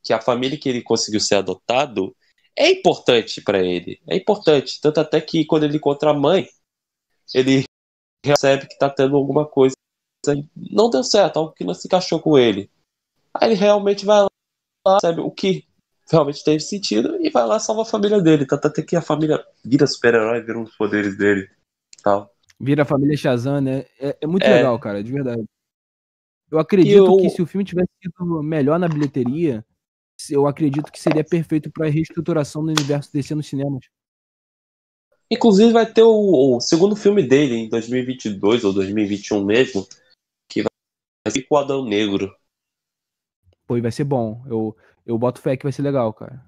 que a família que ele conseguiu ser adotado é importante pra ele. É importante. Tanto até que quando ele encontra a mãe, ele percebe que tá tendo alguma coisa que não deu certo, algo que não se encaixou com ele. Aí ele realmente vai lá, sabe o que realmente teve sentido e vai lá salvar a família dele. Tanto até que a família vira super-herói, vira um dos poderes dele e tal. Vira a família Shazam, né? É muito legal, É, cara, de verdade. Eu e acredito que se eu. o filme tivesse sido melhor na bilheteria, eu acredito que seria perfeito pra reestruturação do universo DC nos cinemas. Inclusive vai ter o segundo filme dele em 2022 ou 2021 mesmo, que vai ser com o Adão Negro. Pô, e vai ser bom. Eu boto fé que vai ser legal, cara.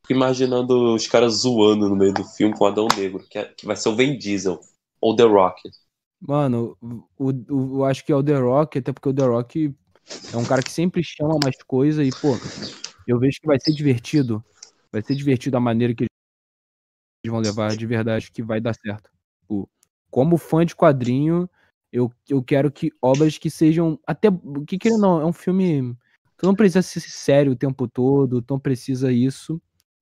Fico imaginando os caras zoando no meio do filme com o Adão Negro, que vai ser o Vin Diesel ou The Rock. Mano, eu acho que é o The Rock, até porque o The Rock é um cara que sempre chama mais coisa e, pô, eu vejo que vai ser divertido. Vai ser divertido a maneira que eles vão levar, de verdade, que vai dar certo. Tipo, como fã de quadrinho, eu quero que obras que sejam. Até. Que querendo ou não, é um filme. Tu não precisa ser sério o tempo todo, tu não precisa isso.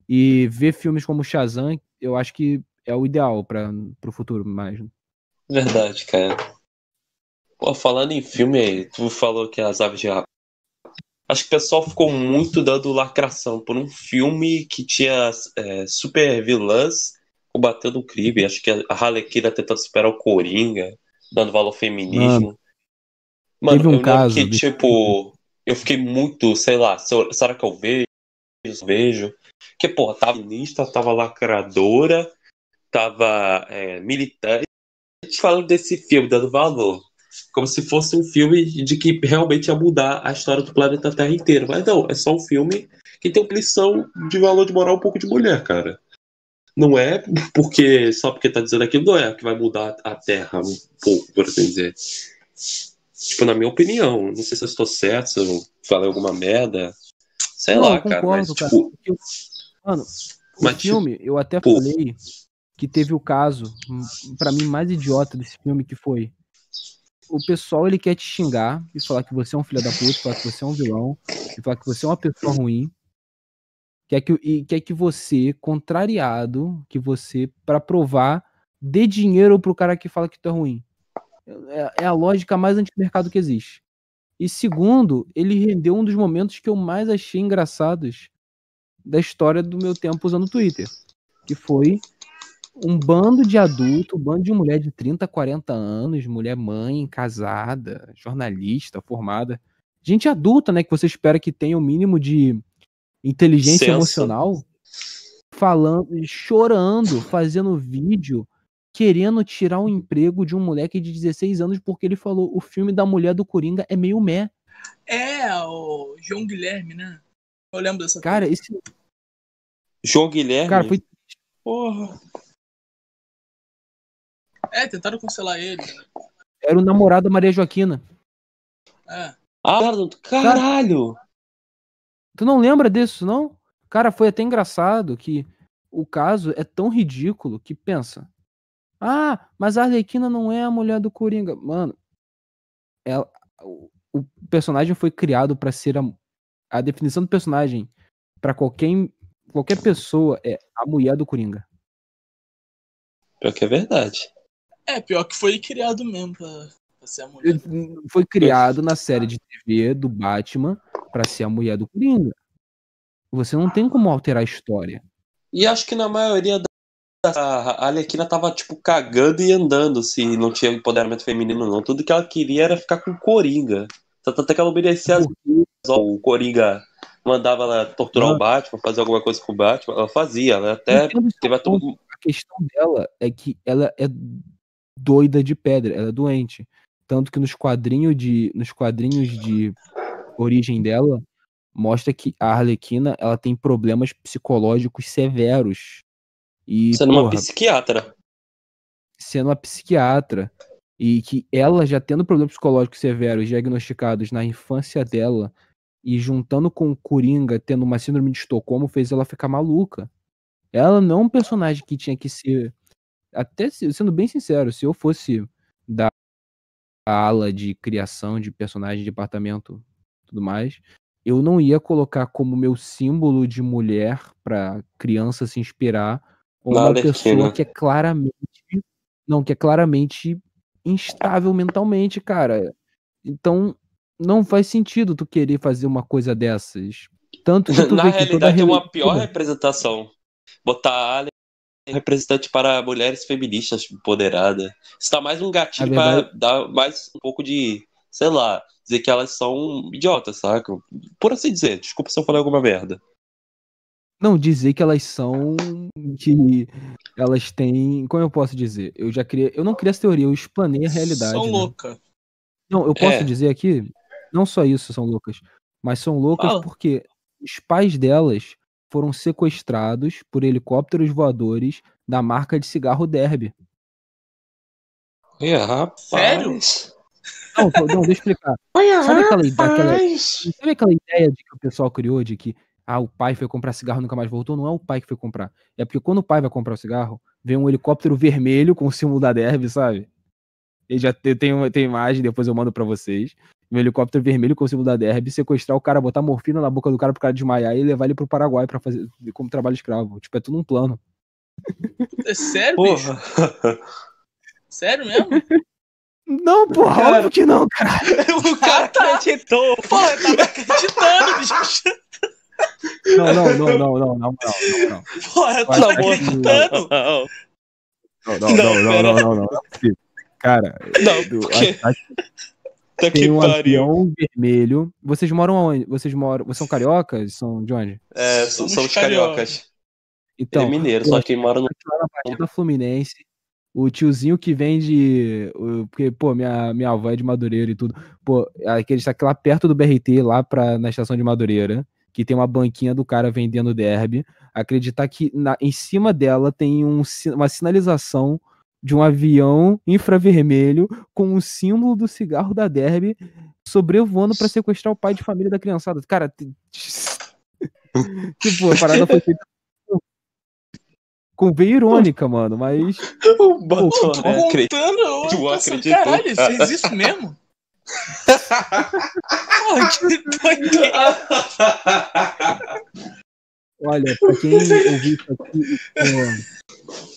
E ver filmes como Shazam, eu acho que é o ideal pro futuro, mais. Verdade, cara. Pô, falando em filme aí, tu falou que as aves de rapina. Acho que o pessoal ficou muito dando lacração por um filme que tinha super vilãs combatendo o crime. Acho que a Arlequina tentando superar o Coringa, dando valor ao Mano, feminismo. Mano, teve um eu lembro caso que, tipo, eu fiquei muito, sei lá, será que eu vejo? Vejo. Que, porra, tava feminista, tava lacradora, tava militante, falando desse filme, dando valor. Como se fosse um filme de que realmente ia mudar a história do planeta Terra inteiro. Mas não, é só um filme que tem uma lição de valor de moral um pouco de mulher, cara. Não é porque só porque tá dizendo aquilo, não é que vai mudar a Terra um pouco, por assim dizer. Tipo, na minha opinião, não sei se eu estou certo, se eu falei alguma merda, sei Não, lá, eu cara, mas concordo, cara. tipo, Porque, mano, o mas tipo, filme, eu até falei que teve o caso, pra mim, mais idiota desse filme, que foi o pessoal, ele quer te xingar e falar que você é um filho da puta, falar que você é um vilão, e falar que você é uma pessoa ruim, quer que você, contrariado, que você, pra provar, dê dinheiro pro cara que fala que tu é ruim. É a lógica mais antimercado que existe. E segundo, ele rendeu um dos momentos que eu mais achei engraçados da história do meu tempo usando o Twitter, que foi um bando de adulto, um bando de mulher de 30, 40 anos, mulher mãe, casada, jornalista, formada, gente adulta, né, que você espera que tenha o mínimo de inteligência senso. emocional, falando, chorando, fazendo vídeo, querendo tirar o emprego de um moleque de 16 anos porque ele falou: o filme da mulher do Coringa é meio meh. É, o João Guilherme, né? Eu lembro dessa Cara, coisa. esse João Guilherme, cara foi porra. É, tentaram cancelar ele. era o namorado da Maria Joaquina. É. Caralho! Tu não lembra disso, não? Cara, foi até engraçado que o caso é tão ridículo que pensa: ah, mas a Arlequina não é a mulher do Coringa. Mano, o personagem foi criado pra ser a definição do personagem pra qualquer pessoa é a mulher do Coringa. Pior que é verdade. É, pior que foi criado mesmo pra ser a mulher. Foi criado na série de TV do Batman pra ser a mulher do Coringa. Você não tem como alterar a história. E acho que na maioria a Arlequina tava, tipo, cagando e andando se não tinha empoderamento feminino, não. Tudo que ela queria era ficar com o Coringa. Tanto até que ela obedecia as o Coringa mandava ela torturar o Batman, fazer alguma coisa com o Batman, ela fazia, ela até teve A questão dela é que ela é doida de pedra, ela é doente. Tanto que nos quadrinhos de origem dela, mostra que a Arlequina, ela tem problemas psicológicos severos. E, sendo uma psiquiatra. Sendo uma psiquiatra. E que ela já tendo problemas psicológicos severos diagnosticados na infância dela e juntando com o Coringa, tendo uma síndrome de Estocolmo, fez ela ficar maluca. Ela não é um personagem que tinha que ser... Até sendo bem sincero, se eu fosse da ala de criação de personagem, de departamento tudo mais, eu não ia colocar como meu símbolo de mulher pra criança se inspirar uma pessoa que é claramente instável mentalmente, cara. Então não faz sentido tu querer fazer uma coisa dessas. Tanto que tu Na vê que realidade toda é uma pior representação. Botar a Alien representante para mulheres feministas empoderadas. Isso tá mais um gatilho para dar mais um pouco de, sei lá, dizer que elas são idiotas, saca? Por assim dizer. Desculpa se eu falei alguma merda. Não, dizer que elas são. Que elas têm. Como eu posso dizer? Eu não criei essa teoria, eu explanei a realidade. São né? loucas. Não, eu posso dizer aqui, não só isso são loucas, mas são loucas porque os pais delas foram sequestrados por helicópteros voadores da marca de cigarro Derby. Rapaz. Sério? Não, deixa eu explicar. Sabe aquela ideia de que o pessoal criou de que o pai foi comprar cigarro e nunca mais voltou? Não é o pai que foi comprar. É porque quando o pai vai comprar o cigarro, vem um helicóptero vermelho com o símbolo da Derby, sabe? Tem imagem, depois eu mando pra vocês. Um helicóptero vermelho com o símbolo da Derby, sequestrar o cara, botar morfina na boca do cara pro cara desmaiar e levar ele pro Paraguai pra fazer como trabalho escravo. Tipo, é tudo um plano. É sério, bicho? Sério mesmo? Não, porra, Cara, óbvio que não, cara. O cara acreditou. Porra, eu tava acreditando, bicho. Não. Porra, eu tava acreditando. Não. Cara, tem um avião vermelho. Vocês moram aonde? Vocês são cariocas? São de onde? Somos cariocas. Então, ele é mineiro, só que mora no... na Baixada Fluminense. O tiozinho que vende... Porque, pô, minha avó é de Madureira e tudo. Pô, aquele está lá perto do BRT, na estação de Madureira. que tem uma banquinha do cara vendendo derby, acreditar que em cima dela tem uma sinalização de um avião infravermelho com o símbolo do cigarro da derby sobrevoando pra sequestrar o pai de família da criançada. Cara, tipo, a parada foi feita com veia irônica, mano, mas... O Tô Batoré contando, eu tô assim, acreditou. caralho, fez isso mesmo? Porra, que doideira. Olha, pra quem ouvir isso aqui,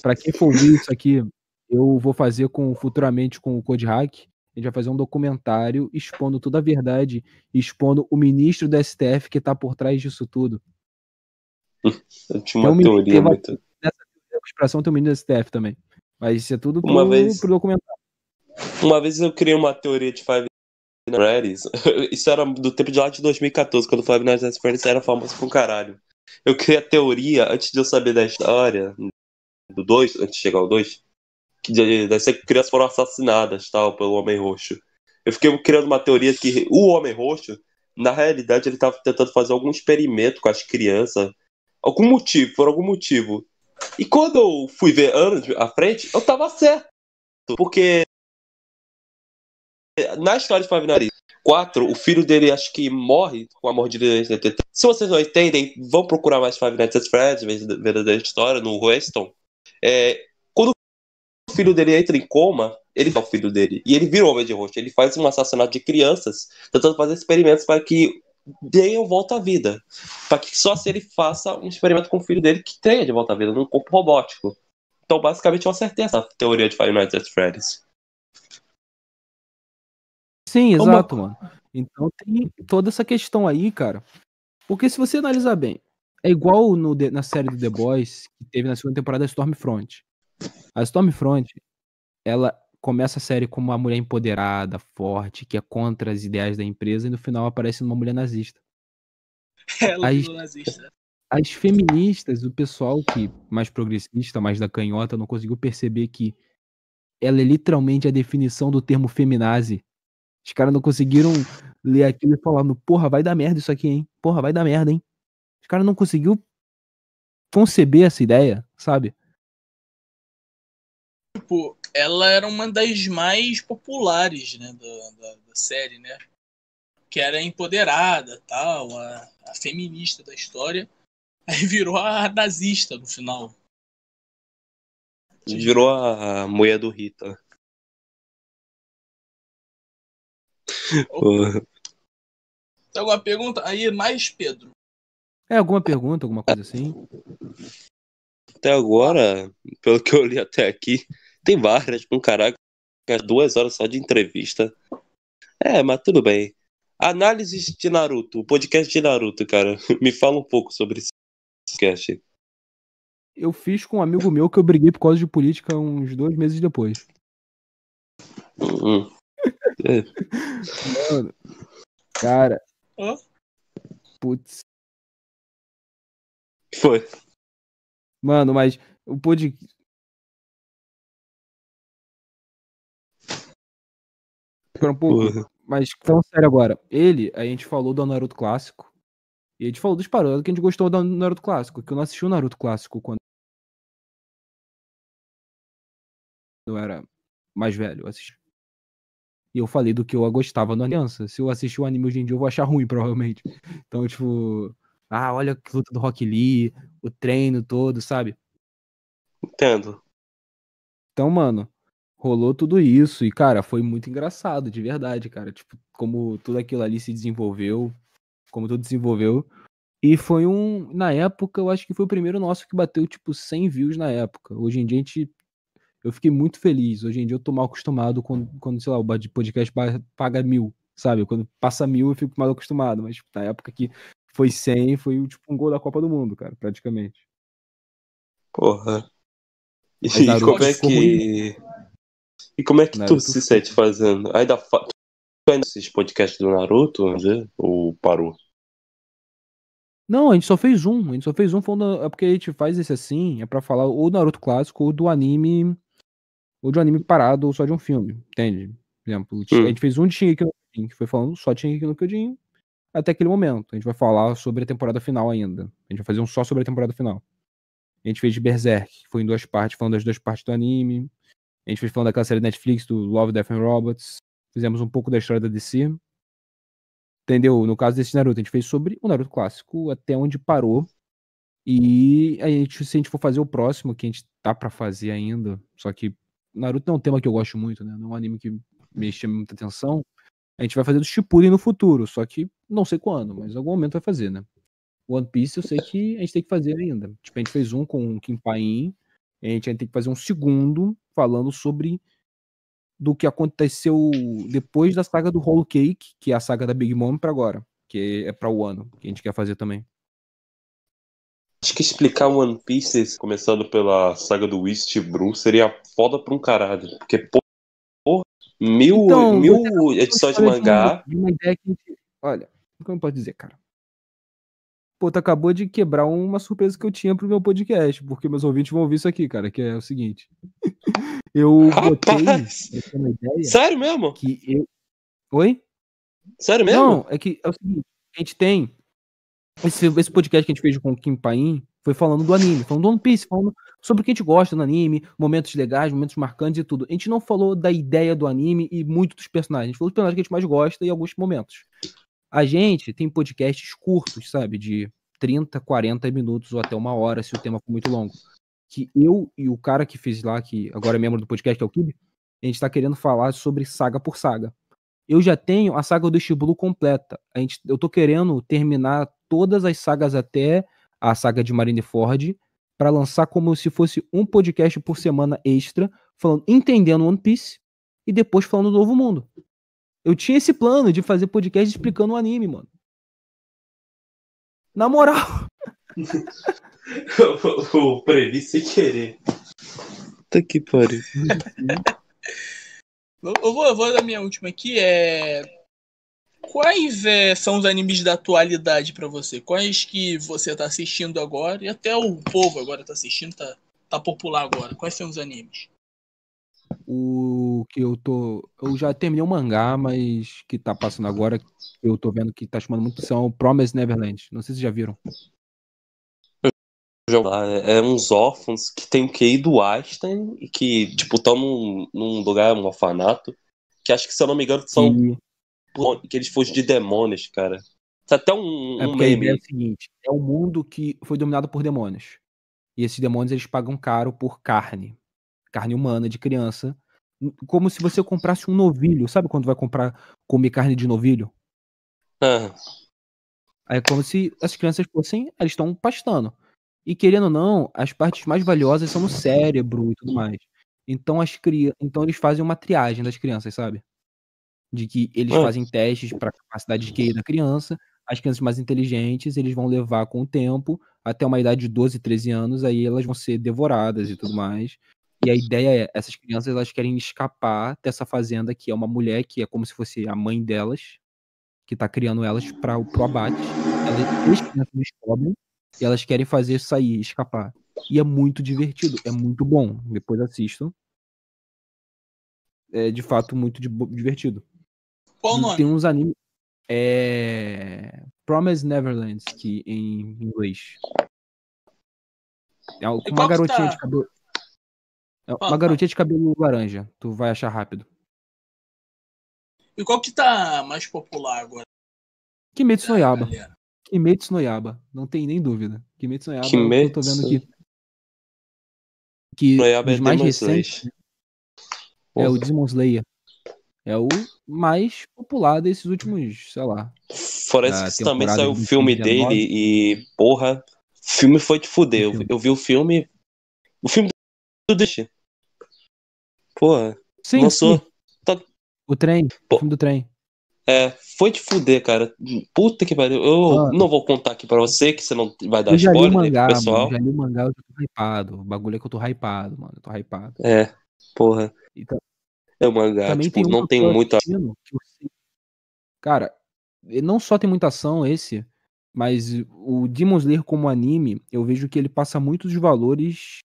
pra quem for ouvir isso aqui, eu vou fazer futuramente com o Code Hack, a gente vai fazer um documentário expondo toda a verdade, expondo o ministro da STF que tá por trás disso tudo. Eu tinha uma teoria muito... Nessa expressão tem o ministro da STF também. Mas isso é tudo Uma pro documentário. Uma vez eu criei uma teoria de Five Nights at Freddy's. Isso era do tempo de lá de 2014, quando o Five Nights at Freddy's era famoso pra um caralho. Eu criei a teoria, antes de eu saber da história, do 2, antes de chegar ao 2, que dessas crianças foram assassinadas, tal, pelo Homem Roxo. Eu fiquei criando uma teoria que o Homem Roxo, na realidade, ele tava tentando fazer algum experimento com as crianças. Por algum motivo. E quando eu fui ver anos à frente, eu tava certo. Porque na história de Five Nights 4, o filho dele acho que morre com a mordida de 73. Se vocês não entendem, vão procurar mais Five Nights at Freddy's, verdadeira história, no Weston. Quando o filho dele entra em coma, ele é o filho dele. E ele vira o Homem de Roxo. Ele faz um assassinato de crianças, tentando fazer experimentos para que deem volta à vida. Para que só se ele faça um experimento com o filho dele que tenha de volta à vida, num corpo robótico. Então, basicamente, eu acertei essa teoria de Five Nights at Freddy's. Sim, exato, mano. Então tem toda essa questão aí, cara. Porque se você analisar bem, é igual na série do The Boys, que teve na segunda temporada a Stormfront. A Stormfront, ela começa a série como uma mulher empoderada, forte, que é contra as ideias da empresa, e no final aparece uma mulher nazista. Ela virou nazista. As feministas, o pessoal que mais progressista, mais da canhota, não conseguiu perceber que ela é literalmente a definição do termo feminazi. Os caras não conseguiram ler aquilo e falando, porra, vai dar merda isso aqui, hein? Porra, vai dar merda, hein? Os caras não conseguiu conceber essa ideia, sabe? Tipo, ela era uma das mais populares, né, da série, né? Que era empoderada, tal, a feminista da história. Aí virou a nazista no final. Virou a mulher do Rita. Tem alguma pergunta? Aí, mais Pedro. Alguma pergunta, alguma coisa assim? Até agora, pelo que eu li até aqui, tem várias, com caraca, 2 horas só de entrevista. Mas tudo bem. Análises de Naruto, o podcast de Naruto, cara. Me fala um pouco sobre esse podcast. Eu fiz com um amigo meu que eu briguei por causa de política uns 2 meses depois. Mano, cara. Putz. Foi. Mano, mas o podcast... um pouco, mas falando sério agora, a gente falou do Naruto clássico, e a gente falou dos parâmetros que a gente gostou do Naruto clássico, que eu não assisti o Naruto clássico quando eu era mais velho, eu assisti. E eu falei do que eu gostava na criança. Se eu assistir o anime hoje em dia, eu vou achar ruim, provavelmente. Então, tipo, olha a luta do Rock Lee, o treino todo, sabe? Entendo. Então, mano, rolou tudo isso e, cara, foi muito engraçado, de verdade, cara. Tipo, como tudo aquilo ali se desenvolveu, como tudo desenvolveu. E foi na época, eu acho que foi o primeiro nosso que bateu, tipo, 100 views na época. Hoje em dia, eu fiquei muito feliz. Hoje em dia eu tô mal acostumado quando sei lá, o podcast paga 1000, sabe? Quando passa 1000 eu fico mal acostumado. Mas, tipo, na época que foi 100, foi, tipo, um gol da Copa do Mundo, cara, praticamente. Porra. E como é que tu se sente fazendo? Tu ainda assiste podcast do Naruto, né? Ou parou? Não, a gente só fez um. É porque a gente faz esse assim, é pra falar ou do Naruto clássico ou do anime. Ou de um anime parado ou só de um filme, entende? Por exemplo, a gente fez um de Shingeki no Kyojin, que foi falando só de Shingeki no Kyojin. até aquele momento. A gente vai falar sobre a temporada final ainda. A gente vai fazer um só sobre a temporada final. A gente fez de Berserk, que foi em 2 partes, falando das 2 partes do anime. A gente fez falando daquela série da Netflix, do Love, Death and Robots. Fizemos um pouco da história da DC. Entendeu? No caso desse Naruto, a gente fez sobre o Naruto clássico, até onde parou. E se a gente for fazer o próximo, que a gente tá pra fazer ainda, só que Naruto não é um tema que eu gosto muito, né? Não é um anime que me chama muita atenção. A gente vai fazer do Shippuden no futuro, só que não sei quando, mas em algum momento vai fazer, né? One Piece eu sei que a gente tem que fazer ainda. Tipo, a gente fez um com o Kim Paim, a gente vai ter que fazer um segundo falando sobre do que aconteceu depois da saga do Whole Cake, que é a saga da Big Mom, pra agora, que é pra Wano, que a gente quer fazer também. Acho que explicar One Piece, começando pela saga do East Blue, seria foda pra um caralho. Porque, porra, mil você edições de acabou mangá. de uma ideia que a gente... Olha, como eu posso dizer, cara? Pô, tu acabou de quebrar uma surpresa que eu tinha pro meu podcast, porque meus ouvintes vão ouvir isso aqui, cara, que é o seguinte. Eu botei Rapaz! uma ideia Sério mesmo? que eu... Oi? Sério mesmo? Não, é que é o seguinte, a gente tem esse podcast que a gente fez com o Kim Paim foi falando do anime, falando do One Piece, falando sobre o que a gente gosta no anime, momentos legais, momentos marcantes e tudo. A gente não falou da ideia do anime e muito dos personagens. A gente falou dos personagens que a gente mais gosta e alguns momentos. A gente tem podcasts curtos, sabe? De 30, 40 minutos ou até 1 hora, se o tema for muito longo. Que eu e o cara que fez lá, que agora é membro do podcast, que é o Kibi, a gente tá querendo falar sobre saga por saga. Eu já tenho a saga do East Blue completa. Eu tô querendo terminar todas as sagas até a saga de Marineford pra lançar como se fosse um podcast por semana extra, falando, entendendo One Piece e depois falando do Novo Mundo. Eu tinha esse plano de fazer podcast explicando o anime, mano. Na moral. Eu previ sem querer. Puta que pariu. Eu vou dar minha última aqui. Quais são os animes da atualidade pra você? Quais que você tá assistindo agora? E até o povo agora tá assistindo, tá popular agora. Quais são os animes? O que eu já terminei o mangá, mas que tá passando agora, eu tô vendo que tá chamando muito atenção, Promised Neverland. Não sei se vocês já viram. É uns órfãos que tem o QI do Einstein e que, tipo, estão num lugar, um orfanato, que acho que, se eu não me engano, são que eles fogem de demônios, cara. Isso é até um porque a ideia é meme. o seguinte, é um mundo que foi dominado por demônios. E esses demônios, eles pagam caro por carne humana de criança, como se você comprasse um novilho. Sabe quando vai comer carne de novilho? Ah, É como se as crianças fossem, elas estão pastando. E querendo ou não, as partes mais valiosas são no cérebro e tudo mais. Então eles fazem uma triagem das crianças, sabe? De que eles fazem testes para capacidade de QI da criança. As crianças mais inteligentes, eles vão levar com o tempo até uma idade de 12, 13 anos, aí elas vão ser devoradas e tudo mais. E a ideia é, essas crianças, elas querem escapar dessa fazenda, que é uma mulher que é como se fosse a mãe delas, que tá criando elas pro abate. As crianças descobrem e elas querem fazer sair, escapar. E é muito divertido, é muito bom. Depois assistam. É de fato muito divertido. Qual o nome? Tem uns animes. Promised Neverland, que em inglês. É uma garotinha de cabelo. Uma garotinha de cabelo laranja. Tu vai achar rápido. E qual que tá mais popular agora? Kimetsu no Yaiba. Kimetsu no Yaiba. Não tem nem dúvida. Kimetsu no Yaiba é o que eu tô vendo aqui. Que os mais recentes é o Demon Slayer. É o mais popular desses últimos, sei lá. Fora isso que também saiu o filme dele e, porra, o filme foi de fuder. Eu vi o filme. O filme do Deixa. Porra. Sim, lançou. sim. O trem. O filme do trem. Foi de fuder, cara. Puta que pariu. Eu não vou contar aqui pra você, que você não vai dar spoiler mangá, pro pessoal. Mano, já li o mangá, eu tô hypado. O bagulho é que eu tô hypado, mano. Eu tô hypado. Porra. Então, é o mangá, também tipo, não tem muita. Cara, não só tem muita ação esse, mas o Demon Slayer como anime, eu vejo que ele passa muitos valores.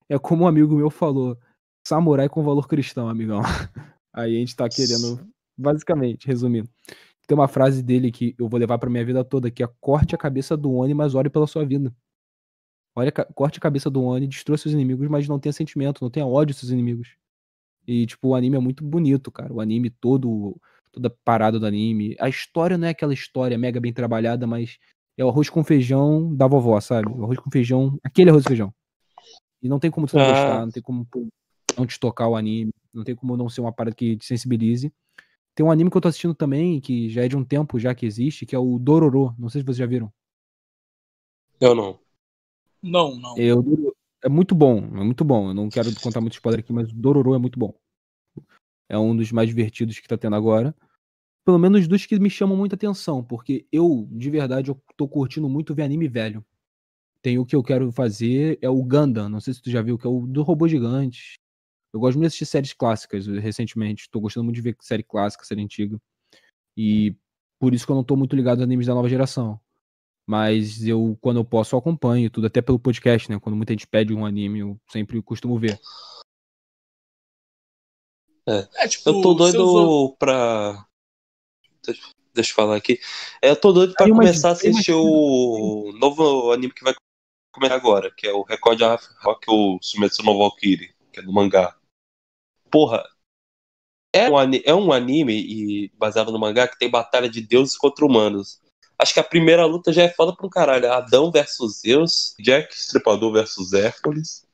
É como um amigo meu falou, samurai com valor cristão, amigão. Aí a gente tá querendo, basicamente, resumindo, Tem uma frase dele que eu vou levar pra minha vida toda, que é: corte a cabeça do Oni, mas ore pela sua vida. Corte a cabeça do Oni, destrua seus inimigos, mas não tenha sentimento, não tenha ódio aos seus inimigos. E, tipo, o anime é muito bonito, cara. O anime toda parada do anime. A história não é aquela história mega bem trabalhada, mas é o arroz com feijão da vovó, sabe? O arroz com feijão, aquele arroz com feijão. E não tem como tu não gostar, não tem como não te tocar o anime, não tem como não ser uma parada que te sensibilize. Tem um anime que eu tô assistindo também, que já é de um tempo já que existe, que é o Dororo. Não sei se vocês já viram. Eu não. Não. É muito bom, é muito bom. Eu não quero contar muito spoiler aqui, mas o Dororo é muito bom. É um dos mais divertidos que tá tendo agora. Pelo menos dos que me chamam muita atenção, porque eu, de verdade, eu tô curtindo muito ver anime velho. Tem o que eu quero fazer, é o Gundam, não sei se tu já viu, que é o do robô gigante. Eu gosto muito de assistir séries clássicas recentemente. Tô gostando muito de ver série clássica, série antiga. E por isso que eu não tô muito ligado aos animes da nova geração. Mas eu, quando eu posso, eu acompanho tudo, até pelo podcast, né? Quando muita gente pede um anime, eu sempre costumo ver. Tipo, Eu tô doido pra. Deixa eu falar aqui. Eu tô doido pra começar a assistir o novo anime que vai começar agora, que é o Record of Rock, o Sumetsu no Valkyrie, que é do mangá. Porra, é um anime e baseado no mangá que tem batalha de deuses contra humanos. Acho que a primeira luta já é foda pra um caralho. Adão versus Zeus, Jack Estripador versus Hércules,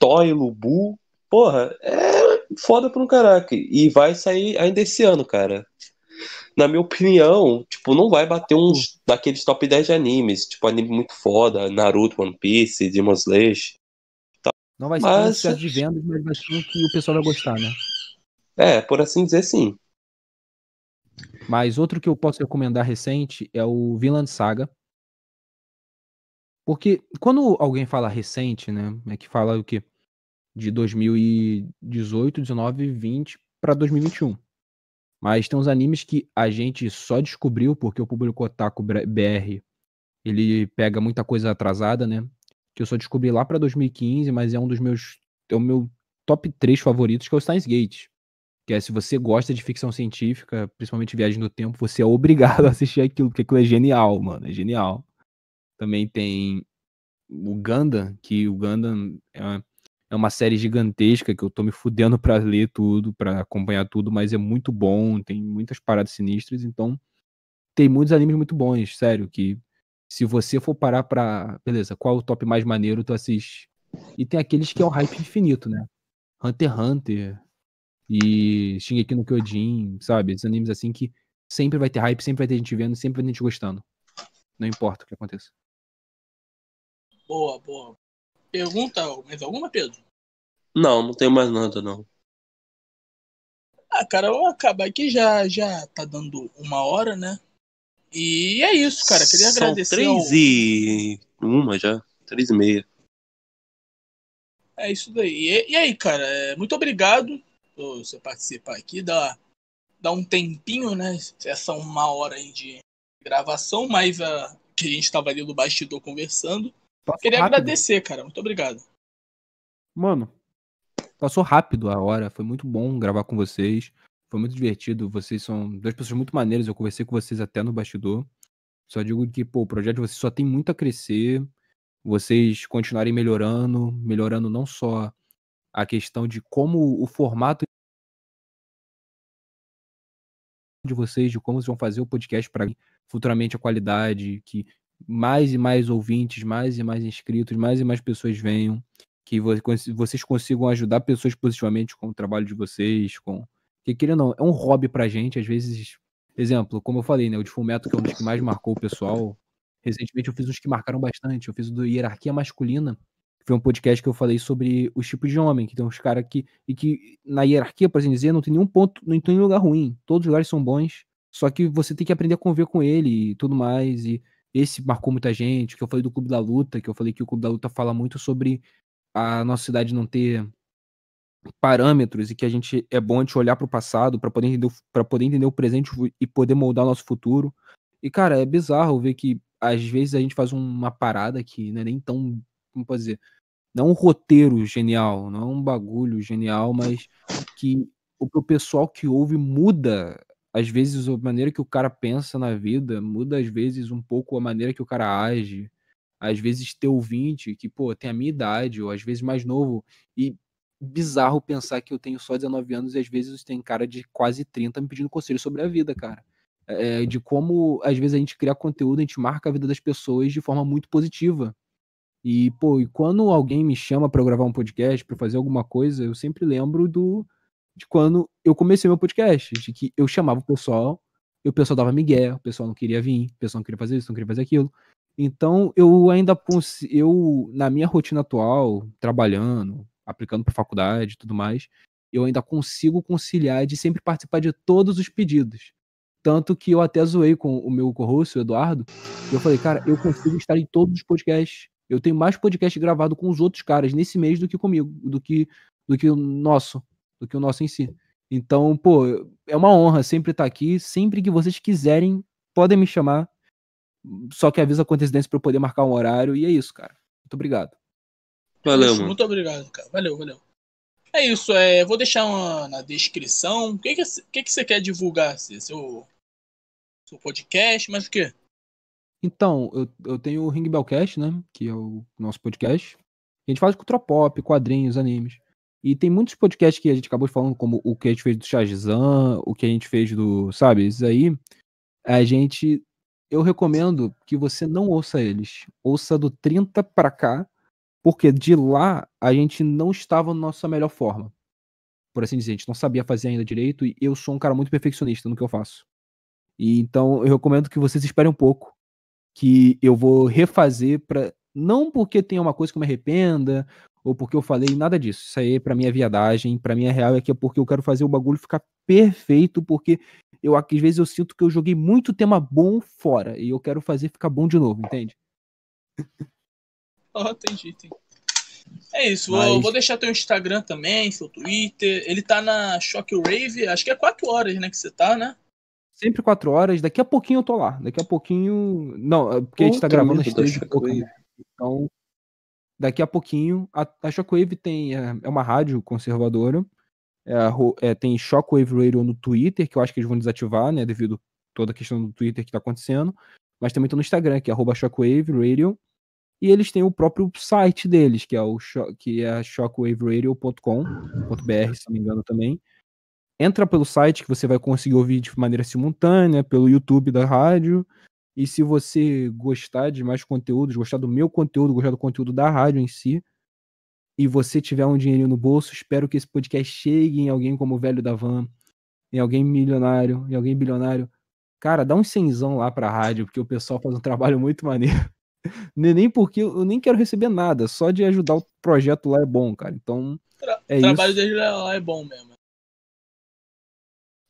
Thor e Lubu. Porra, é foda pra um caraca. E vai sair ainda esse ano, cara. Na minha opinião, tipo, não vai bater uns daqueles top 10 de animes. Tipo, anime muito foda, Naruto, One Piece, Demon Slayer. Não vai ser um sucesso de vendas, mas vai ser um que o pessoal vai gostar, né? Por assim dizer, sim. Mas outro que eu posso recomendar recente é o Vinland Saga. Porque quando alguém fala recente, né? É que fala o quê? De 2018, 19, 20 pra 2021. Mas tem uns animes que a gente só descobriu porque o público Otaku BR, ele pega muita coisa atrasada, né? Que eu só descobri lá pra 2015, mas é um dos meus... É o meu top 3 favoritos, que é o Steins Gate. Que é, se você gosta de ficção científica, principalmente Viagem no Tempo, você é obrigado a assistir aquilo, porque aquilo é genial, mano. É genial. Também tem o Gundam, que o Gundam é uma série gigantesca que eu tô me fudendo pra ler tudo, pra acompanhar tudo, mas é muito bom, tem muitas paradas sinistras, então tem muitos animes muito bons, sério, que se você for parar pra... Beleza, qual é o top mais maneiro, tu assiste. E tem aqueles que é o hype infinito, né? Hunter x Hunter e Shingeki no Kyojin, sabe? Esses animes assim que sempre vai ter hype, sempre vai ter gente vendo, sempre vai ter gente gostando. Não importa o que aconteça. Boa. Pergunta mais alguma, Pedro? Não tenho mais nada, não. Cara, vamos acabar aqui, já tá dando 1 hora, né? E é isso, cara. Queria agradecer São 3:01 já. 3:30. É isso daí. E aí, cara, muito obrigado por você participar aqui. Dá um tempinho, né? Essa 1 hora aí de gravação, mas que a gente estava ali no bastidor conversando. Queria agradecer, cara. Muito obrigado. Mano, passou rápido a hora. Foi muito bom gravar com vocês. Foi muito divertido. Vocês são duas pessoas muito maneiras. Eu conversei com vocês até no bastidor. Só digo que, pô, o projeto de vocês só tem muito a crescer. Vocês continuarem melhorando não só a questão de como o formato de vocês, de como vocês vão fazer o podcast para futuramente a qualidade, que mais e mais ouvintes, mais e mais inscritos, mais e mais pessoas venham, que vocês consigam ajudar pessoas positivamente com o trabalho de vocês, que querendo ou não, é um hobby pra gente, às vezes, exemplo, como eu falei, né, o de Fullmetal, que é um dos que mais marcou o pessoal. Recentemente eu fiz uns que marcaram bastante, eu fiz o do Hierarquia Masculina, que foi um podcast que eu falei sobre os tipos de homem, que tem uns caras que na hierarquia, por assim dizer, não tem nenhum ponto, não tem nenhum lugar ruim, todos os lugares são bons, só que você tem que aprender a conviver com ele e tudo mais, e esse marcou muita gente, que eu falei do Clube da Luta, que eu falei que o Clube da Luta fala muito sobre a nossa cidade não ter parâmetros e que a gente é bom de olhar para o passado para poder entender o presente e poder moldar o nosso futuro. E, cara, é bizarro ver que às vezes a gente faz uma parada que não é nem tão, como pode dizer, não um roteiro genial, não é um bagulho genial, mas que o pessoal que ouve muda às vezes a maneira que o cara pensa na vida muda, às vezes, um pouco a maneira que o cara age. Às vezes ter ouvinte que, pô, tem a minha idade, ou às vezes mais novo, e bizarro pensar que eu tenho só 19 anos e às vezes tem cara de quase 30 me pedindo conselho sobre a vida, cara. De como, às vezes, a gente cria conteúdo, a gente marca a vida das pessoas de forma muito positiva. E, pô, e quando alguém me chama pra eu gravar um podcast, pra fazer alguma coisa, eu sempre lembro de quando eu comecei meu podcast, de que eu chamava o pessoal, e o pessoal dava migué, o pessoal não queria vir, o pessoal não queria fazer isso, não queria fazer aquilo. Então, eu ainda na minha rotina atual, trabalhando, aplicando pra faculdade e tudo mais, eu ainda consigo conciliar de sempre participar de todos os pedidos. Tanto que eu até zoei com o meu co-host, o Eduardo, e eu falei, cara, eu consigo estar em todos os podcasts. Eu tenho mais podcast gravado com os outros caras nesse mês do que comigo, do que o nosso em si. Então, pô, é uma honra sempre estar aqui. Sempre que vocês quiserem, podem me chamar. Só que avisa com antecedência pra eu poder marcar um horário. E é isso, cara. Muito obrigado. Valeu, Poxa, mano. muito obrigado, cara. Valeu. É isso, vou deixar na descrição. O que você quer divulgar? Seu podcast, mas o quê? Então, eu tenho o Ring Bellcast, né? Que é o nosso podcast. A gente faz cultura pop, quadrinhos, animes. E tem muitos podcasts que a gente acabou falando, como o que a gente fez do Shazam, o que a gente fez do. Sabe, isso aí. Eu recomendo que você não ouça eles. Ouça do 30 pra cá, porque de lá a gente não estava na nossa melhor forma. Por assim dizer, a gente não sabia fazer ainda direito e eu sou um cara muito perfeccionista no que eu faço. E então eu recomendo que vocês esperem um pouco, que eu vou refazer pra. Não porque tem uma coisa que eu me arrependa, ou porque eu falei nada disso. Isso aí pra mim é viadagem, pra mim é real, é que é porque eu quero fazer o bagulho ficar perfeito, porque às vezes eu sinto que eu joguei muito tema bom fora, e eu quero fazer ficar bom de novo, entende? Entendi. É isso, Mas vou deixar teu Instagram também, seu Twitter. Ele tá na Shockwave, acho que é 4 horas, né, que você tá, né? sempre 4 horas, daqui a pouquinho eu tô lá. Daqui a pouquinho. Não, porque a gente tá Outro gravando amigo às da 3 e pouca, Shockwave. né? Então, daqui a pouquinho. A Shockwave é uma rádio conservadora. Tem Shockwave Radio no Twitter, que eu acho que eles vão desativar, né? Devido a toda a questão do Twitter que tá acontecendo. Mas também tô no Instagram, que é @Shockwave Radio. E eles têm o próprio site deles, que é shockwaveradio.com.br, se não me engano também. Entra pelo site que você vai conseguir ouvir de maneira simultânea, pelo YouTube da rádio. E se você gostar de mais conteúdos, gostar do meu conteúdo, gostar do conteúdo da rádio em si, e você tiver um dinheirinho no bolso, espero que esse podcast chegue em alguém como o velho da van, em alguém milionário, em alguém bilionário. Cara, dá um cenzão lá pra rádio, porque o pessoal faz um trabalho muito maneiro. Nem porque eu nem quero receber nada, só de ajudar o projeto lá é bom, cara. Então, O é trabalho isso. dele lá é bom mesmo.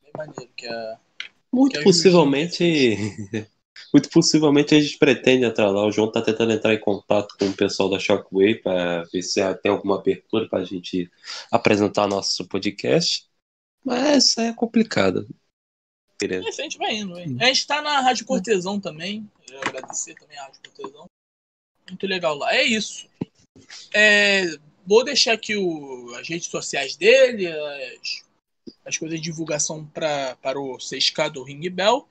Bem maneiro, que Muito a Virgínia possivelmente. fez. Muito possivelmente a gente pretende entrar lá. O João tá tentando entrar em contato com o pessoal da Shockwave para ver se tem alguma abertura pra gente apresentar nosso podcast. Mas isso aí é complicado. Querendo. A gente vai indo, hein? A gente tá na Rádio Cortesão também. Eu agradecer também a Rádio Cortesão. Muito legal lá. É isso. Vou deixar aqui as redes sociais dele, as coisas de divulgação para o 6K do Ring Bell.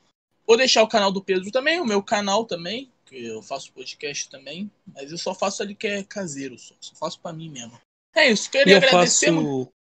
Vou deixar o canal do Pedro também, o meu canal também, que eu faço podcast também, mas eu só faço ali que é caseiro, só faço para mim mesmo. É isso, E queria eu agradecer. faço